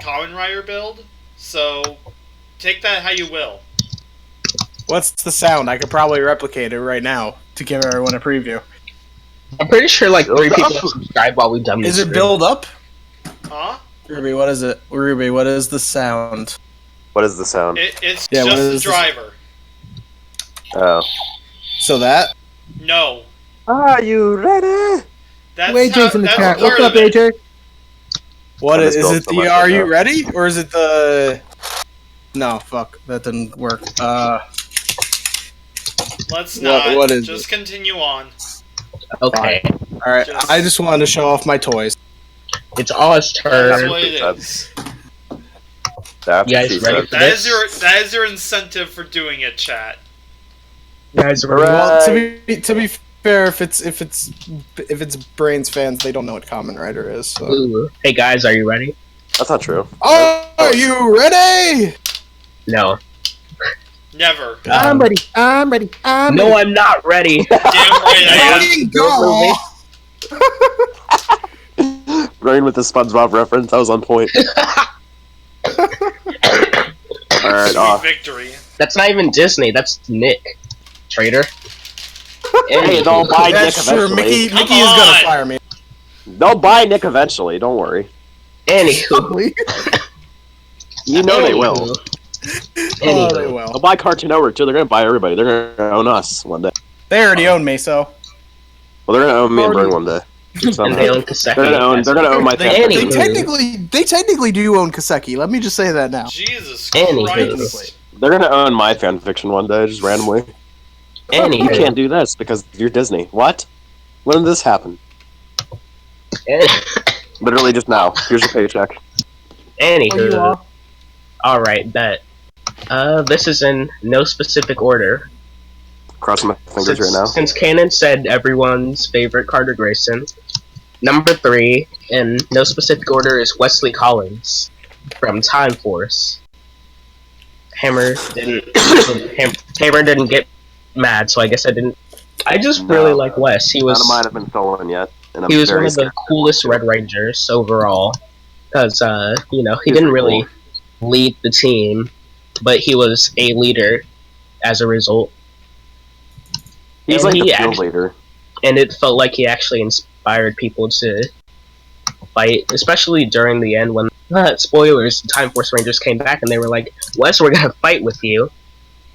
Kamen Rider Build, so take that how you will. What's the sound? I could probably replicate it right now to give everyone a preview. I'm pretty sure like Build 3 people up. have subscribed while we've done this. Is it build up? Huh? Ruby, what is it? Ruby, what is the sound? What is the sound? It's Yeah, what just the is this? driver. Oh. So that? No. Are you ready? That's AJ's in the that's chat. part What's up, of it. AJ? What I is misspelled it? so The much Are right You now. Ready? Or is it the? No, fuck, that didn't work. Let's not. what is just continue on. Okay, All right, Just- I just wanted to show off my toys. it's Oz That's turn. what it is. That's You guys what she ready? said. That is your incentive for doing it, chat. You guys are Well, to be fair, if it's Brains fans, they don't know what Kamen Rider is. So. Ooh. Hey guys, are you ready? That's not true. Are you ready? No. Never. I'm ready. I'm ready. I'm No, ready. I'm not ready. Damn right I am. Go! Brain with the SpongeBob reference. That was on point. Alright, Sweet victory. That's not even Disney. That's Nick. Traitor. Hey, don't buy Nick That's true. eventually. Mickey Come is gonna on. fire me. They'll buy Nick eventually. Don't worry. Anywho. You know they will. Oh, Anywho. they They'll will. buy Cartoon Network too. They're gonna buy everybody. They're gonna own us one day. They already own me, so Well, they're gonna own me and Brain one day. And Somehow. they own Kaseki. They're gonna own my they, fan Anywho. they technically do own Kaseki. Let me just say that now. Jesus Anywho. Christ. They're gonna own my fan fiction one day, just randomly. You Anywho. can't do this because you're Disney. What? When did this happen? Literally just now. Here's your paycheck. Oh, you Anywho. are. Alright, bet. This is in no specific order. Crossing my fingers right now. Since Kanan said everyone's favorite Carter Grayson, number 3, in no specific order, is Wesley Collins from Time Force. Hammer didn't get mad, so I guess I didn't. I just really No. like Wes. He None of was mine have been stolen yet. And I'm he was one very of the scared. coolest Red Rangers overall, because he He's didn't cool. really lead the team, but he was a leader as a result. He's and like he the field actually- leader. And it felt like he actually inspired people to fight, especially during the end when, spoilers, Time Force Rangers came back and they were like, Wes, we're gonna fight with you.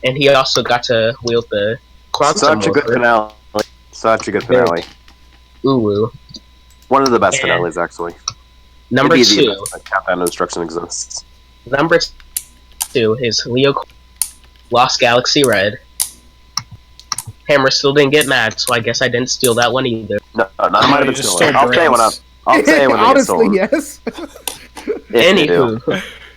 And he also got to wield the Quantum Such a good Morpher. finale. Such a good finale. Uwu. One of the best And finales, actually. Number Maybe the 2. best that Countdown to Destruction exists. Number 2 is Leo Lost Galaxy Red. Hammer still didn't get mad, so I guess I didn't steal that one either. No, none of mine have been just stolen. stole I'll say when brains. I'll say when they get Honestly, stolen. yes. If they do.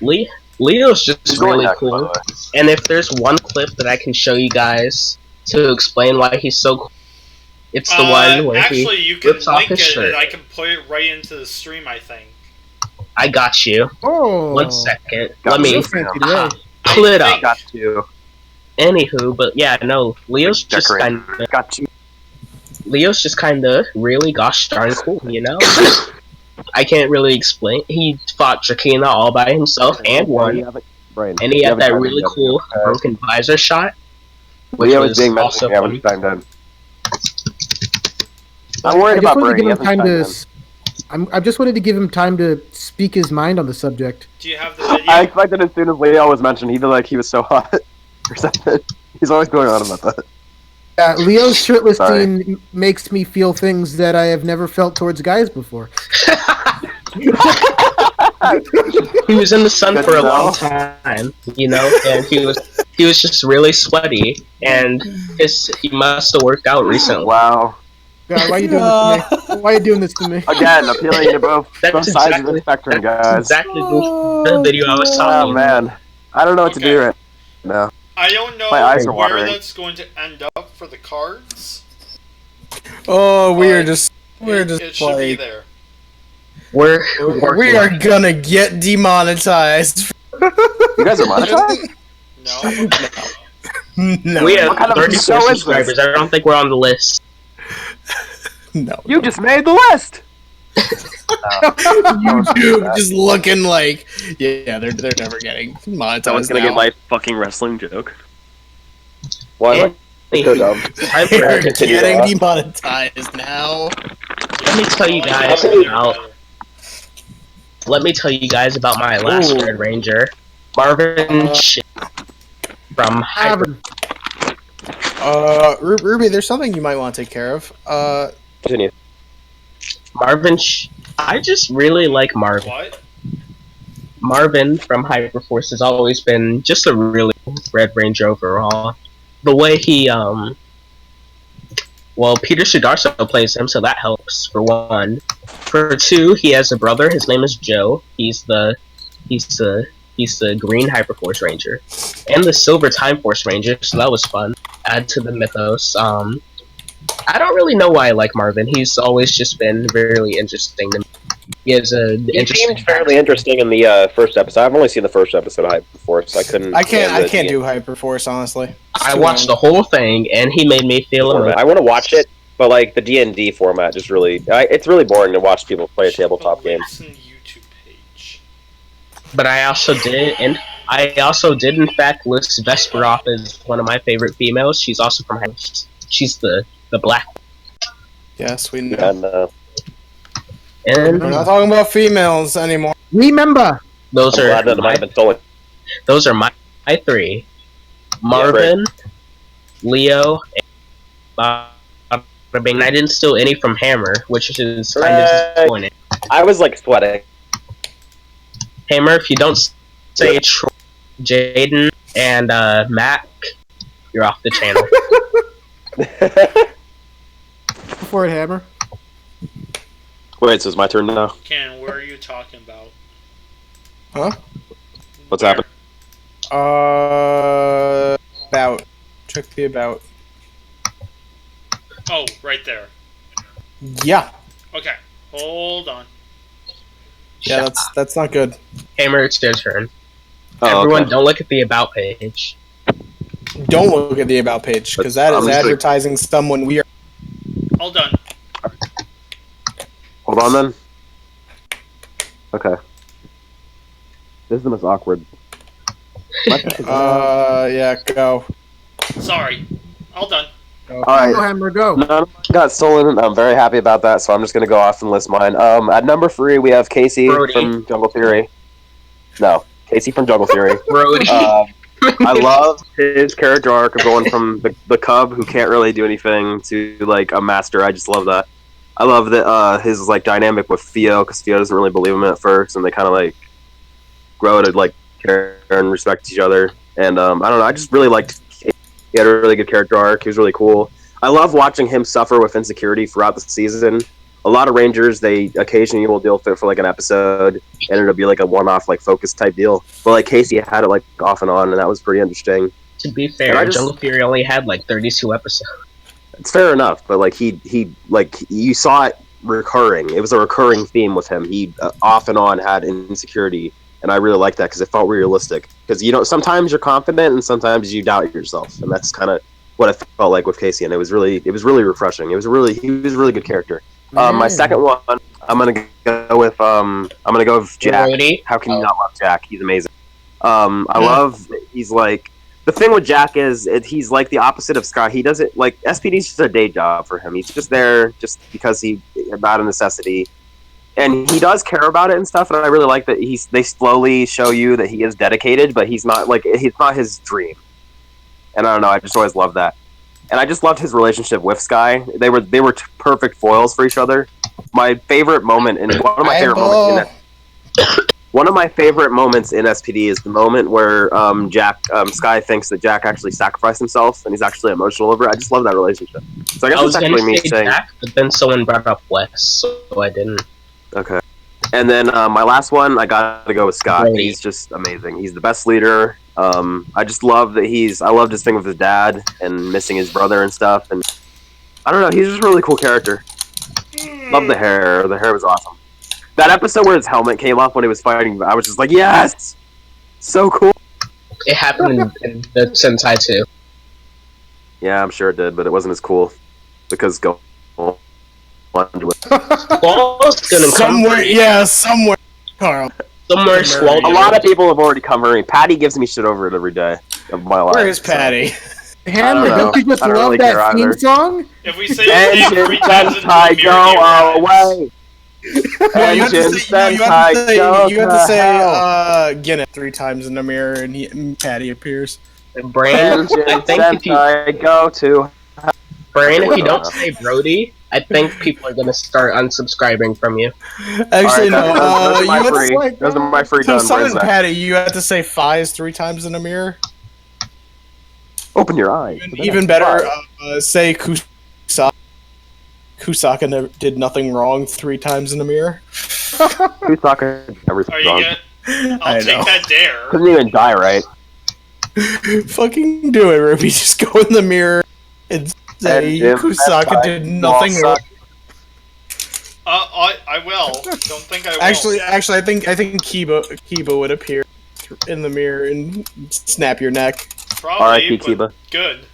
Anywho, Leo's just He's going really back, by the cool. way. And if there's one clip that I can show you guys to explain why he's so cool, it's the one where actually, he you can rips off link his it, shirt. and I can put it right into the stream, I think. I got you. Oh. 1 second. Got Let me Real fancy way. pull it up. Got you. Anywho, but yeah, no, Leo's just Decorator. kind of Got you. really gosh darn cool, you know? I can't really explain. He fought Drakena all by himself and won. Brain. And he had that really cool broken visor shot, which Leo is was being also mentioned. Yeah, fun. when I'm worried I just about wanted to Brain. give him time to. I just wanted to give him time to speak his mind on the subject. Do you have the video? I expected as soon as Leo was mentioned, he'd be like he was so hot or something. He's always going on about that. Leo's shirtless Sorry. scene makes me feel things that I have never felt towards guys before. He was in the sun Good for a to know. long time, you know, and he was just really sweaty, and he must have worked out recently. Wow. God, why are you doing this to me? Why are you doing this to me? Again, appealing to both That's sides of the spectrum, that's guys. exactly the video I was Oh talking about. man, I don't know what to do Okay. right now. I don't know My eyes are where watering. that's going to end up for the cards. Oh, we're But just it should be like there. We're we working are on it. gonna get demonetized. You guys are monetized? No. No, We have What kind of 34 show is this? subscribers. I don't think we're on the list. no. You just made the list. YouTube just looking like, yeah, they're never getting monetized. Someone's gonna now. get my fucking wrestling joke. Why? Anywho, So dumb. time for They're Continue getting on. demonetized now. Let me tell you guys about. Let me tell you guys about my last Ooh. Red Ranger, Marvin from Hyper. Ruby, there's something you might want to take care of. Continue. I just really like Marvin. What? Marvin from Hyperforce has always been just a really Red Ranger overall. The way he, well, Peter Sudarso plays him, so that helps, for one. For two, he has a brother, his name is Joe. He's the green Hyperforce Ranger. And the silver Time Force Ranger, so that was fun. Add to the mythos. I don't really know why I like Marvin. He's always just been really interesting to me. He has a He interesting seemed fairly interesting in the first episode. I've only seen the first episode of Hyperforce. I couldn't. I can't stand do Hyperforce, honestly. I watched the whole thing, and he made me feel format. I want to watch it, but like the D&D format just really, it's really boring to watch people play a tabletop game. Links in the YouTube page. But I also did in fact list Vesper off as one of my favorite females. She's also from House. She's the black. Yes, we know. And And We're not talking about females anymore. Remember, those I'm glad that it might have been stolen. are my three: Marvin, Leo, and Bada Bing. I didn't steal any from Hammer, which is kind of disappointing. I was like sweating. Hammer, if you don't say Troy, Jaden, and Mac, you're off the channel. before it, Hammer. Wait, so it's my turn now? Ken, where are you talking about? Huh? What's happening? About. Check the about. Oh, right there. Yeah. Okay, hold on. Yeah, that's not good. Hammer, it's your turn. Oh, Everyone, okay. don't look at the about page. Don't look at the about page, because that I'm is just like- advertising someone we are. All done. Hold on then. Okay. This is the most awkward. Yeah, go. Sorry. All done. Alright. Go, Hammer, go. None of mine got stolen. I'm very happy about that, so I'm just gonna go off and list mine. At number 3, we have Casey Brody. from Jungle Theory. No, Casey from Jungle Theory. Brody. I love his character arc of going from the cub who can't really do anything to like a master. I just love that. I love that his like dynamic with Theo, because Theo doesn't really believe him at first, and they kind of like grow to like care and respect each other. And I don't know, I just really liked. He had a really good character arc. He was really cool. I love watching him suffer with insecurity throughout the season. A lot of Rangers, they occasionally will deal with it for like an episode, and it'll be like a one-off, like focus type deal. But like Casey had it like off and on, and that was pretty interesting. To be fair, Jungle Fury only had like 32 episodes. It's fair enough, but like he like you saw it recurring. It was a recurring theme with him. He off and on had insecurity, and I really liked that because it felt realistic. Because sometimes you're confident, and sometimes you doubt yourself, and that's kind of what I felt like with Casey. And it was really refreshing. He was a really good character. My second one, I'm gonna go with Jack. Brody? How can you not love Jack? He's amazing. I love. He's like. The thing with Jack is he's like the opposite of Scott. He doesn't like SPD's just a day job for him. He's just there just because about a necessity, and he does care about it and stuff. And I really like that they slowly show you that he is dedicated, but he's not his dream. And I don't know. I just always loved that, and I just loved his relationship with Sky. They were perfect foils for each other. My favorite moment in One of my favorite moments in SPD is the moment where Sky thinks that Jack actually sacrificed himself, and he's actually emotional over it. I just love that relationship. So I guess was it's actually me saying Jack, but then someone brought up Wes, so I didn't. Okay. And then my last one, I gotta go with Scott. Right. He's just amazing. He's the best leader. I just love that I loved his thing with his dad and missing his brother and stuff. And I don't know, he's just a really cool character. Love the hair. The hair was awesome. That episode where his helmet came off when he was fighting, I was just like, yes! So cool. It happened in the Sentai too. Yeah, I'm sure it did, but it wasn't as cool. Because go on to it. Squall's gonna somewhere, Carl. Somewhere Squall. A lot of people have already come for me. Patty gives me shit over it every day of my life. Where is Patty? Hammer, don't you just I don't love really that care theme either. song? If we say his name 3 times in Sentai, the go away! Well, you have Engine to say Guinness 3 times in the mirror, and Patty appears. Brain, I think Sentai, go to... Brain, if you don't say Brody, I think people are gonna start unsubscribing from you. Actually, no. Those are my free to done. summon Patty, you have to say Fies 3 times in the mirror. Open your eyes. Even better, say Kusaka. Kusaka did nothing wrong 3 times in the mirror. Kusaka did everything Are you wrong. I'll take that dare. Couldn't even die right. Fucking do it, Ruby. Just go in the mirror and say Kusaka did nothing wrong. I will. Don't think I will. Actually, I think Kiba would appear in the mirror and snap your neck. Probably, R.I.P. Kiba. Good.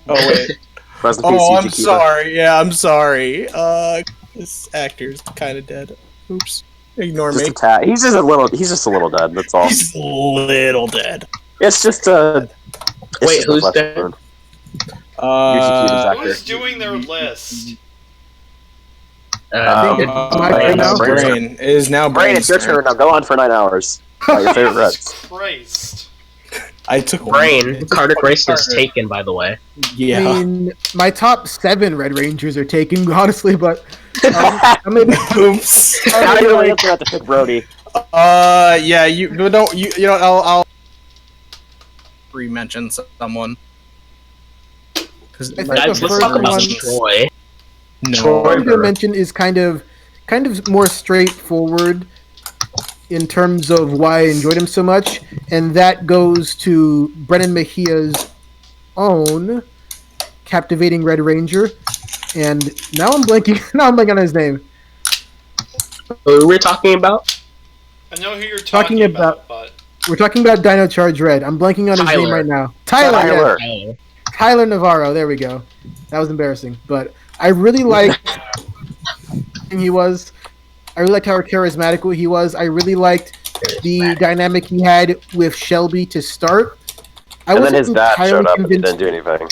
Oh wait. I'm sorry. Yeah, I'm sorry. This actor's kind of dead. Oops. Ignore me. He's just a little dead. That's all. He's a little dead. It's just a. Wait, who's dead? Who's doing their list? Brain. It is now Brain, it's your turn. Now go on for 9 hours. Your favorite Reds. Jesus Christ. I took Brain. Carter Grace is taken, by the way. Yeah. I mean, my top 7 Red Rangers are taken, honestly, but I mean, oops. Now you're really have to pick Brody. Yeah, you know, I'll re-mention someone. Let's talk about Troy. Troy, I'm gonna mention is kind of more straightforward in terms of why I enjoyed him so much, and that goes to Brennan Mejia's own captivating Red Ranger, and now I'm blanking on his name. Who we're talking about? I know who you're talking about, but we're talking about Dino Charge Red. I'm blanking on his name right now. Tyler. Yeah. Tyler Navarro. There we go. That was embarrassing, but I really liked he was. I really liked how charismatic he was. I really liked the dynamic he had with Shelby to start. And then his dad showed up and didn't do anything.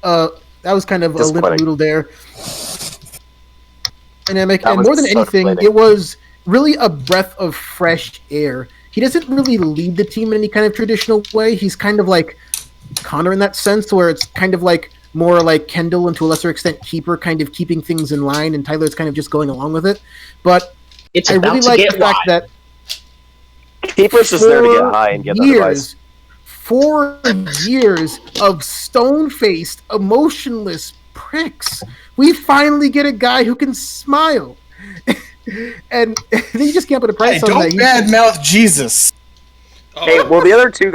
That was kind of a limp noodle there. Dynamic, and more than anything, it was really a breath of fresh air. he doesn't really lead the team in any kind of traditional way. He's kind of like Connor in that sense, where it's kind of like more like Kendall and to a lesser extent Keeper, kind of keeping things in line, and Tyler's kind of just going along with it. But It's I really like the fact that Keeper's just there to get high and get the device. 4 years of stone-faced, emotionless pricks. We finally get a guy who can smile. And they just can't put a price on that. Don't badmouth Jesus. Oh. Hey, well, the other two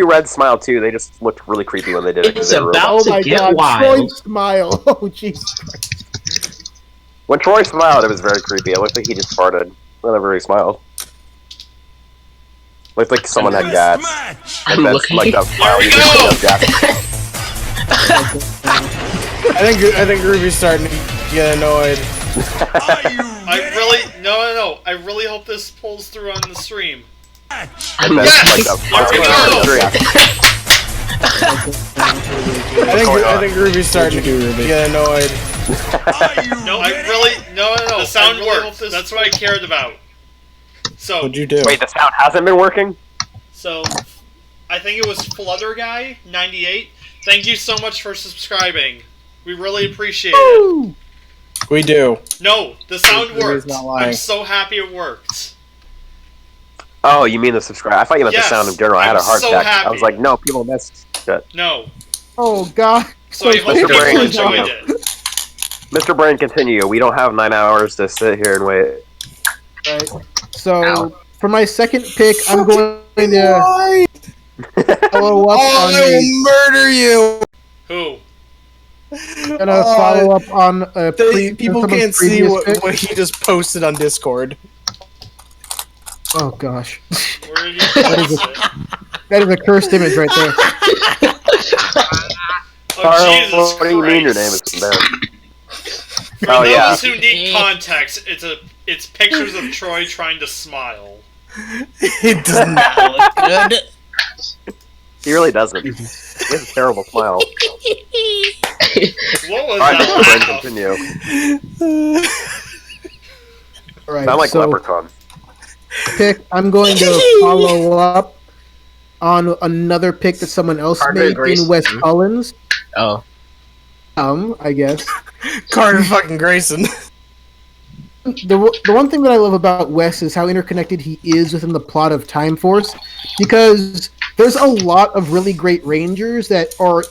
Reds smiled too. They just looked really creepy when they did it. It's They were about Oh to my get god, wild. Troy smile. Oh, Jesus Christ. When Troy smiled, it was very creepy. It looked like he just farted whenever he smiled. Looked like someone had gas. I'm looking. Like that smile. There we You just go! have gas. I think Ruby's starting to get annoyed. I really hope this pulls through on the stream. That's Yes! like that There we fart. I think Ruby's starting to get annoyed. No, the sound works. That's what I cared about. So, What'd you do? Wait, the sound hasn't been working? So, I think it was Flutter Guy 98. Thank you so much for subscribing. We really appreciate it. We do. No, the sound Ruby's worked. not lying. I'm so happy it worked. Oh, you mean the subscribe? I thought you meant Yes, the sound in general. I had a I'm heart so attack. happy. I was like, no, people miss shit. No. Oh, God. So I hope Mr. people Brain, enjoyed it. Mr. Brain, continue. We don't have 9 hours to sit here and wait. Right. So, for my second pick, I'm going to follow up on I will murder you! Who? gonna follow up on People someone's can't see previous pick. what he just posted on Discord. Oh gosh, Where did you post it? that is a cursed image right there. Oh, Carl, Jesus what do you mean your name Christ. is there? For Oh, those yeah. who need context, it's pictures of Troy trying to smile. It does not look good. He really doesn't. He has a terrible smile. What was Alright, Mr. Brain, that? continue. All right, Sound like so leprechauns. pick. I'm going to follow up on another pick that someone else Carter made Grayson. in West Collins. Oh. I guess. Carter fucking Grayson. The one thing that I love about Wes is how interconnected he is within the plot of Time Force, because there's a lot of really great Rangers that are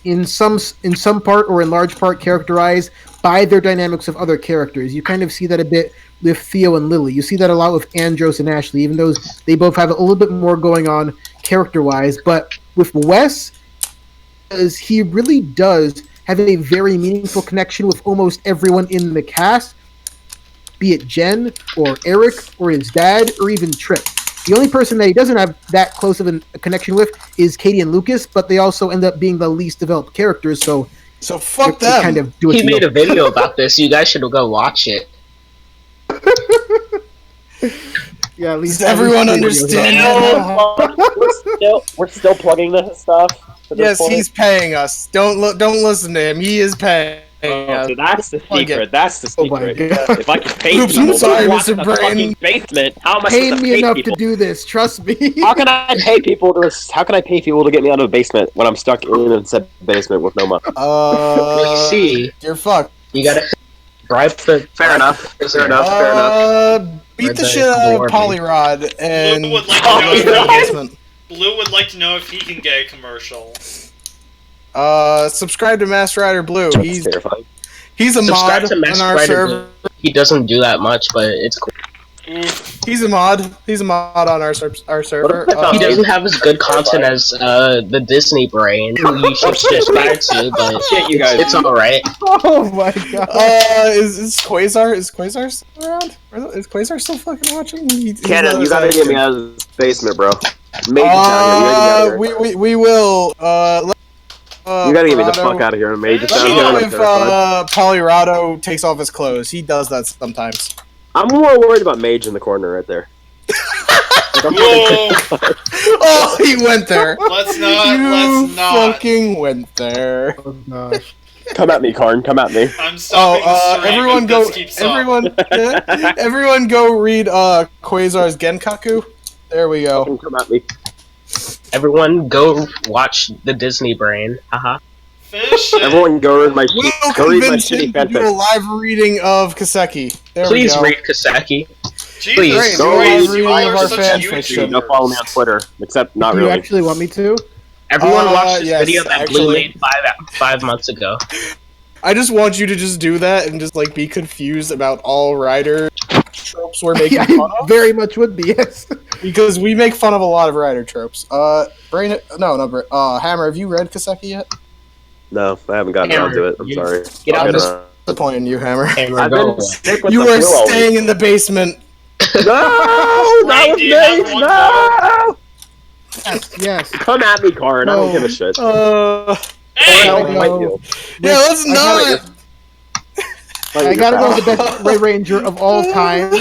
in some part or in large part characterized by their dynamics of other characters. You kind of see that a bit with Theo and Lily. You see that a lot with Andros and Ashley, even though they both have a little bit more going on character-wise. But with Wes, he really does have a very meaningful connection with almost everyone in the cast, be it Jen or Eric or his dad or even Trip. The only person that he doesn't have that close of a connection with is Katie and Lucas, but they also end up being the least developed characters, so fuck they them. kind of do it. He made a video about this. You guys should go watch it. Yeah, at least Does everyone understand that? We're still plugging this stuff. Yes, he's paying us. Don't listen to him. He is paying us. So that's the Plug it. secret. That's the Oh my secret. God. If I can pay Oops, people I'm sorry, to walk Mr. the Brain. fucking basement, how am I Pay supposed to me pay enough people? to do this, trust me. How can I pay people to get me out of a basement when I'm stuck in a said basement with no money? Well, you see, You're fucked. you gotta bribe the. Fair enough. Fair enough. Fair enough. Beat Or the the shit out of dwarven. Polyrod and Blue would like to know go if to the he basement. Blue would like to know if he can get a commercial. Subscribe to Master Rider Blue. That's He's terrifying. a Subscribe mod to on Master our Rider server. He doesn't do that much, but it's cool. He's a mod. He's a mod on our server. He doesn't have as good content as the Disney Brain, who you should subscribe to, but Shit, you guys. it's alright. Oh my god. Is Quasar still around? Is Quasar still fucking watching? He's Cannon, not you gotta as get me out of this basement, bro. Mage is down here. You gotta get me out of here. we will. You gotta get me the fuck out of here. Mage is Let down me here. know I'm if terrified. Polyrado takes off his clothes. He does that sometimes. I'm more worried about Mage in the corner right there. Like, I'm Whoa! Oh, he went there. Let's not. You Let's not. fucking went there. Oh gosh. Come at me, Karn. Come at me. I'm stopping the stream everyone if go! this keeps up. Everyone go read Quasar's Genkaku. There we go. Fucking come at me. Everyone go watch the Disney Brain. Haha. Finish it. Everyone go read my We'll go read my convince shitty him to do a fanfic. live reading of Kaseki. There Please we go. read Kaseki. Jesus Please. Go Christ, read you my are our such fan YouTubers. fiction. Go follow me on Twitter, except not Do you really. actually want me to? Everyone watch this yes, video that Blue actually. made five months ago. I just want you to just do that and just like be confused about all rider tropes we're making I fun of, very much would be, yes. because we make fun of a lot of rider tropes. Hammer, have you read Kaseki yet? No, I haven't gotten around to it. I'm sorry. Get out I'm this disappointed in you, Hammer. camera. I've Go been away. sick with You the are flu all staying week. in the basement. No, not with Do you have me. one No. Yes. Come at me, Karn. I don't give a shit. Hey! Well, I might know. you. Yeah, let's I gotta- not. I gotta go with the best Red Ranger of all time,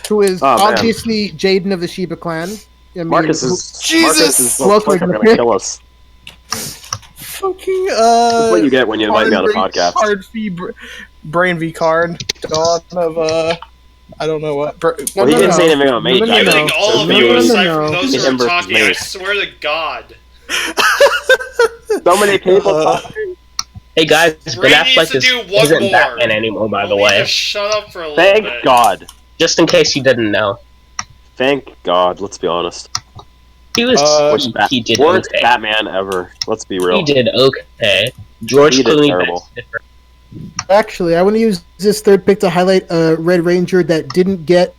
who is Oh, man. obviously Jaden of the Shiba clan. I mean, Marcus is Jesus! little Welcome clicker to gonna the- kill us. Fucking That's what you get when you invite me on the podcast. Card v Brain v Card. Dawn of I don't know what. Well, he No, didn't no. say anything about me. No, no, I no. think all of No, you, no, no, aside no. from those Him who are versus talking, me. I swear to God. So many people Uh, talking. Hey guys, Brain Ben needs Affleck to do one isn't more. Batman anymore, by the We need way. to shut up for a little Thank bit. God. Just in case you didn't know. Thank God. Let's be honest. He was. Worst, he did worst okay. Batman ever. Let's be real. He did okay. George He did Clooney. terrible. That's different. Actually, I want to use this third pick to highlight a Red Ranger that didn't get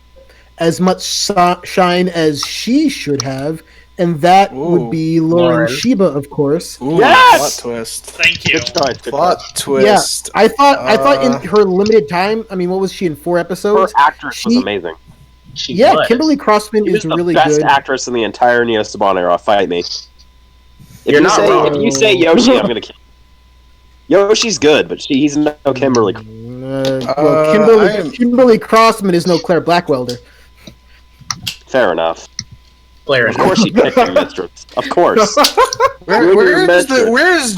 as much shine as she should have, and that Ooh, would be Lauren Lauren. Shiba, of course. Ooh, Yes! plot twist. Thank you. Good choice. Good Plot choice. twist. I thought in her limited time, I mean, what was she in 4 Her episodes? actress was She- amazing. She Yeah, was. Kimberly Crossman She was is the really best good. actress in the entire Neo Saban era. Fight me. If You're you not say, wrong. If you say Yoshi, I'm gonna kill you. Yoshi's good, but he's no Kimberly. Kimberly Crossman is no Claire Blackwelder. Fair enough. Blair. Of course she picked her mistress. Of course. Where is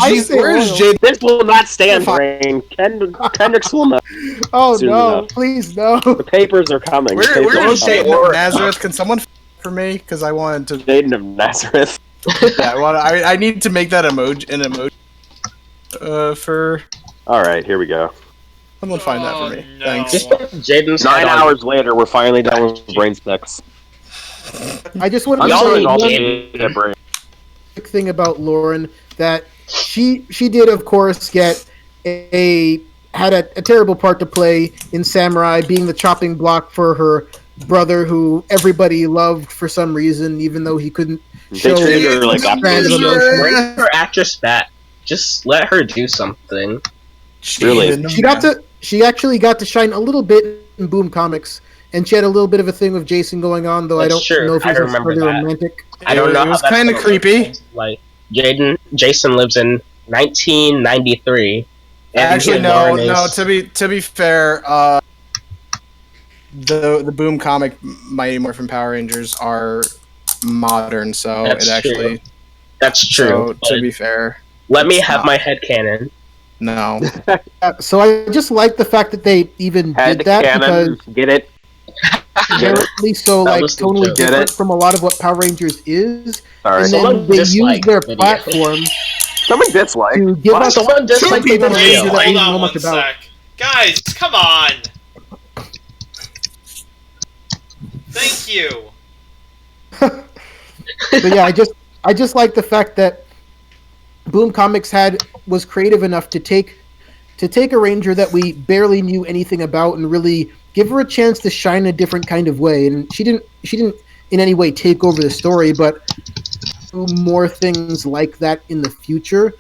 Jade? This will not stand, Brain. Kendricks will not. Oh Soon no! enough. Please no! The papers are coming. The papers Where are is coming. Jaden of Nazareth? Can someone for me? Because I wanted to. Jaden of Nazareth. Yeah, I need to make that emoji. An emoji. For All right, here we go. someone find that for me. no. Thanks. Jaden's 9 head on- hours later, we're finally done with brain sex. I just want I'm to Y'all say sorry, need all one Jaden. the brain. quick thing about Lauren that she did, of course, get had a terrible part to play in Samurai, being the chopping block for her brother, who everybody loved for some reason, even though he couldn't They show treated her like brand of absolute shit. emotion. Bring her actress back. Just let her do something. Really? She actually got to shine a little bit in Boom Comics, and she had a little bit of a thing with Jason going on, though That's I don't true. know if I he's remember necessarily that. romantic. I don't know. It was how that's kind of gonna creepy. work. Like Jason lives in 1993. and Actually, Lauren no. is- To be fair, the Boom comic Mighty Morphin Power Rangers are modern, so That's it actually. true. That's true. So but to be fair, let me it's have not. my headcanon. no. So I just like the fact that they even Head did that cannon. because Get it? apparently so That like was the totally joke. Get different it? from a lot of what Power Rangers is, Alright. and then Someone they use disliked their the video. platform Someone dislike. to give us Someone disliked the something Brain, that video. we hold didn't on know one much about. sec. Guys, come on! Thank you! But yeah, I just like the fact that Boom Comics was creative enough to take a Ranger that we barely knew anything about and really give her a chance to shine a different kind of way. And she didn't in any way take over the story, but do more things like that in the future.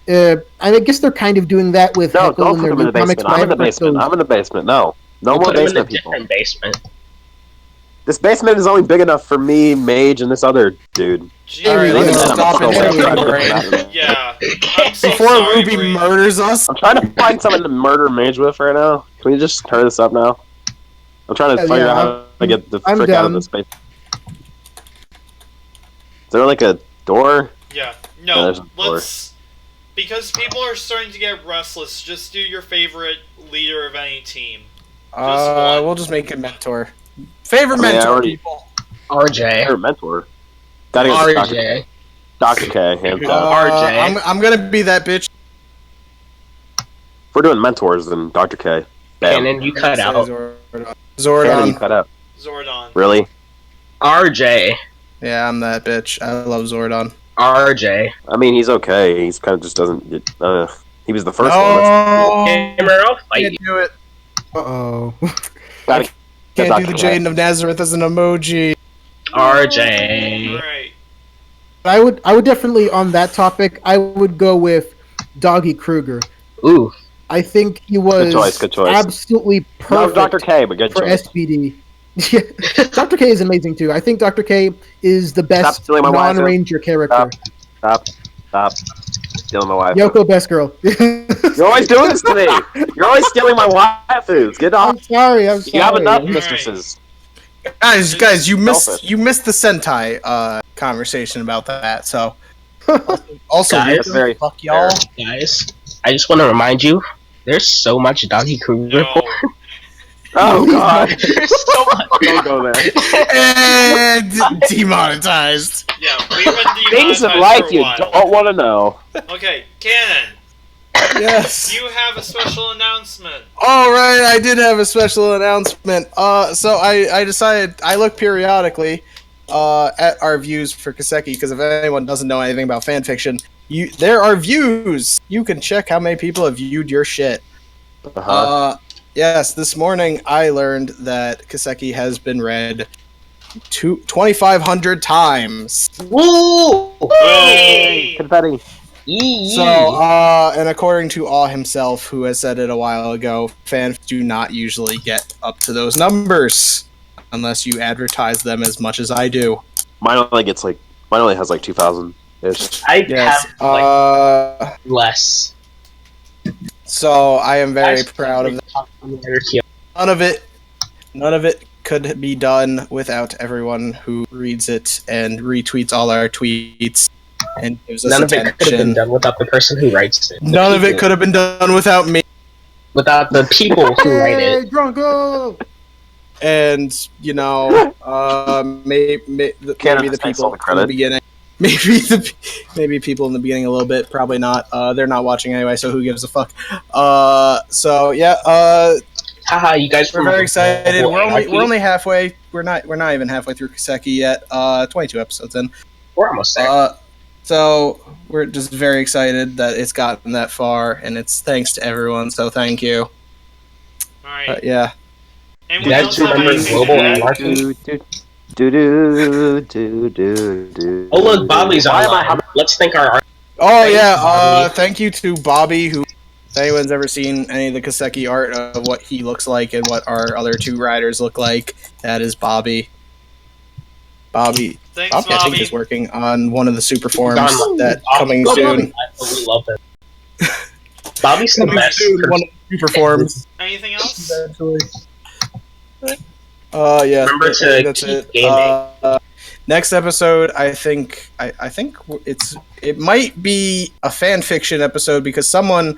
I guess they're kind of doing that with No, Heckle don't and put their them in new the comics. basement. I'm in the but I basement. haven't I'm in the basement. No. No You more put him in a basement people. different basement. This basement is only big enough for me, Mage, and this other dude. There we Other go. than that, I'm Stop still it, very Brain. proud of it. Yeah. I'm so Before sorry, Ruby Brain. murders us. I'm trying to find someone to murder Mage with right now. Can we just turn this up now? I'm trying to Yeah, figure yeah, out how to get the I'm frick out of down. this space. there like a door? Yeah. Yeah, No, there's a door. let's... Because people are starting to get restless, just do your favorite leader of any team. One. We'll just make a mentor. Favorite I mentor, already- people. RJ. Your mentor. Gotta go with RJ. Dr. K, hands down. RJ. I'm gonna be that bitch. If we're doing mentors, then Dr. K. Bam. Cannon, you cut out. Cannon, you Zordon. cut out. Zordon. Really? RJ. Yeah, I'm that bitch. I love Zordon. RJ. I mean, he's okay. He's kind of just doesn't. He was the first one. Oh, Hammer, I'll fight can't you. do it. Uh-oh. Gotta get Can't do the Dr. K. Jaden of Nazareth as an emoji. RJ. Alright. I would definitely, on that topic, I would go with Doggy Kruger. Ooh. I think he was Good choice. absolutely No, perfect Dr. K, but good for choice. SBD. Yeah, Dr. K is amazing too. I think Dr. K is the best stealing my wife. non-ranger character. Stop. Stealing my wife. Yoko, best girl. You're always doing this to me. You're always stealing my waifus. Get off. I'm sorry. You have enough Alright. mistresses. Guys, you missed Selfish. the Sentai conversation about that. So also Guys, That's very fuck y'all. Guys, I just want to remind you, there's so much Doggy Kruger. No. Oh god. There's so much. Don't go there. And demonetized. Yeah, we've been Things in demonetized life for a you while. don't want to know. Okay, Cannon, Yes. you have a special announcement. All right, I did have a special announcement. So I decided I look periodically at our views for Kaseki because if anyone doesn't know anything about fanfiction, there are views. You can check how many people have viewed your shit. Yes, this morning I learned that Kaseki has been read 2,500 times. Woo! Hey! Confetti. So, and according to Awe himself, who has said it a while ago, fans do not usually get up to those numbers unless you advertise them as much as I do. Mine only has like 2,000 ish. I Yes. have like less. So I am very Guys, proud of that. None of it could be done without everyone who reads it and retweets all our tweets and gives us None of it could have been attention. done without the person who writes it. None of it could have been done without me. Without the people who write Hey, it. Drunko! And maybe the Canada people takes all the in credit. the beginning. Maybe people in the beginning a little bit. Probably not. They're not watching anyway, so who gives a fuck? So yeah. Haha, you guys We're very excited. We're only halfway. We're not even halfway through Kaseki yet. 22 episodes in. We're almost there. So we're just very excited that it's gotten that far, and it's thanks to everyone. So thank you. Alright. Yeah. Anyone You guys else have remember anything Global to add? Marketing? Do. Oh look, Bobby's Why am I online. having- Let's thank our Oh Thanks, yeah. Bobby. Thank you to Bobby. Who, if anyone's ever seen any of the Kaseki art of what he looks like and what our other two riders look like, that is Bobby. Bobby, Thanks, I think Bobby. is working on one of the super forms Done. that Bobby. coming Bobby. soon. We love it. Bobby's the Coming best. soon, one of the super forms. Anything else? Yeah. Remember to that's keep it. gaming. Next episode, I think it might be a fan fiction episode because someone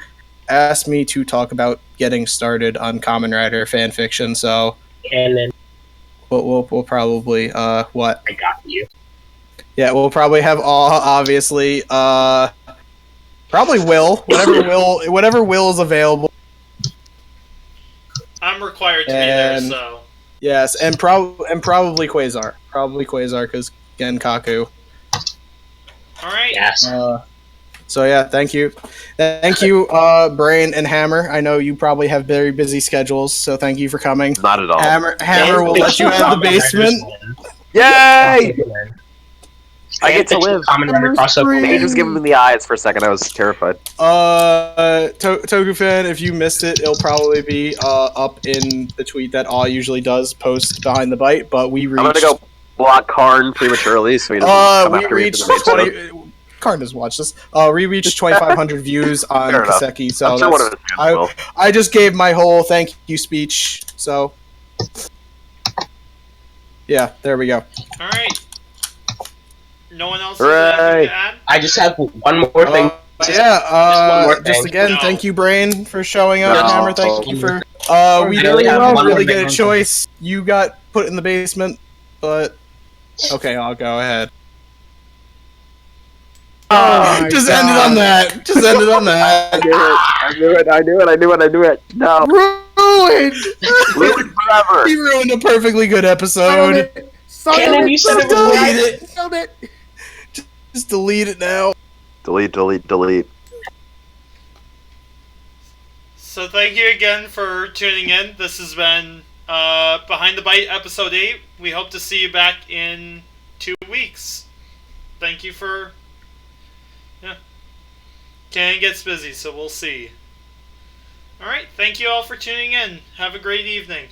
asked me to talk about getting started on Kamen Rider fan fiction. So And then we'll probably what? I got you. Yeah, we'll probably have Awe, obviously. Probably Will. Whatever Will is available. I'm required to be there, And- so. Yes, and probably Quasar. Probably Quasar because Genkaku. Alright. Yes. So yeah, thank you, Brain and Hammer. I know you probably have very busy schedules, so thank you for coming. Not at all. Hammer will let you out of the basement. Yay! I get to Fanfiction live. Kamen Rider crossover. They just giving me the eyes for a second. I was terrified. Toku-fan, if you missed it, it'll probably be up in the tweet that Awe usually does post behind the bite. But we reached. I'm gonna go block Karn prematurely so he doesn't come We after me reached for the main show. 20. Karn doesn't watch this. We reached 2,500 views on Fair enough. Kaseki, so I'm sure one of that's- his fans will. I just gave my whole thank you speech. So yeah, there we go. Alright. No one else has anything Hooray. to add? I just have one more thing. Just again, No. thank you, Brain, for showing up. No. Hammer, thank you for. We I only didn't have one really more get a thing. choice. You got put in the basement, but okay, I'll go ahead. Oh my Just God. ended on that. Just ended on that. I knew it. No. Ruined! Ruined forever. He ruined a perfectly good Son of episode. it! Son of Cannon, it! you said it was Delete right. it. Son of it! Just delete it now. Delete. So thank you again for tuning in. This has been Behind the Bite episode 8. We hope to see you back in 2 weeks. Thank you for... Yeah. Ken gets busy, so we'll see. Alright, thank you all for tuning in. Have a great evening.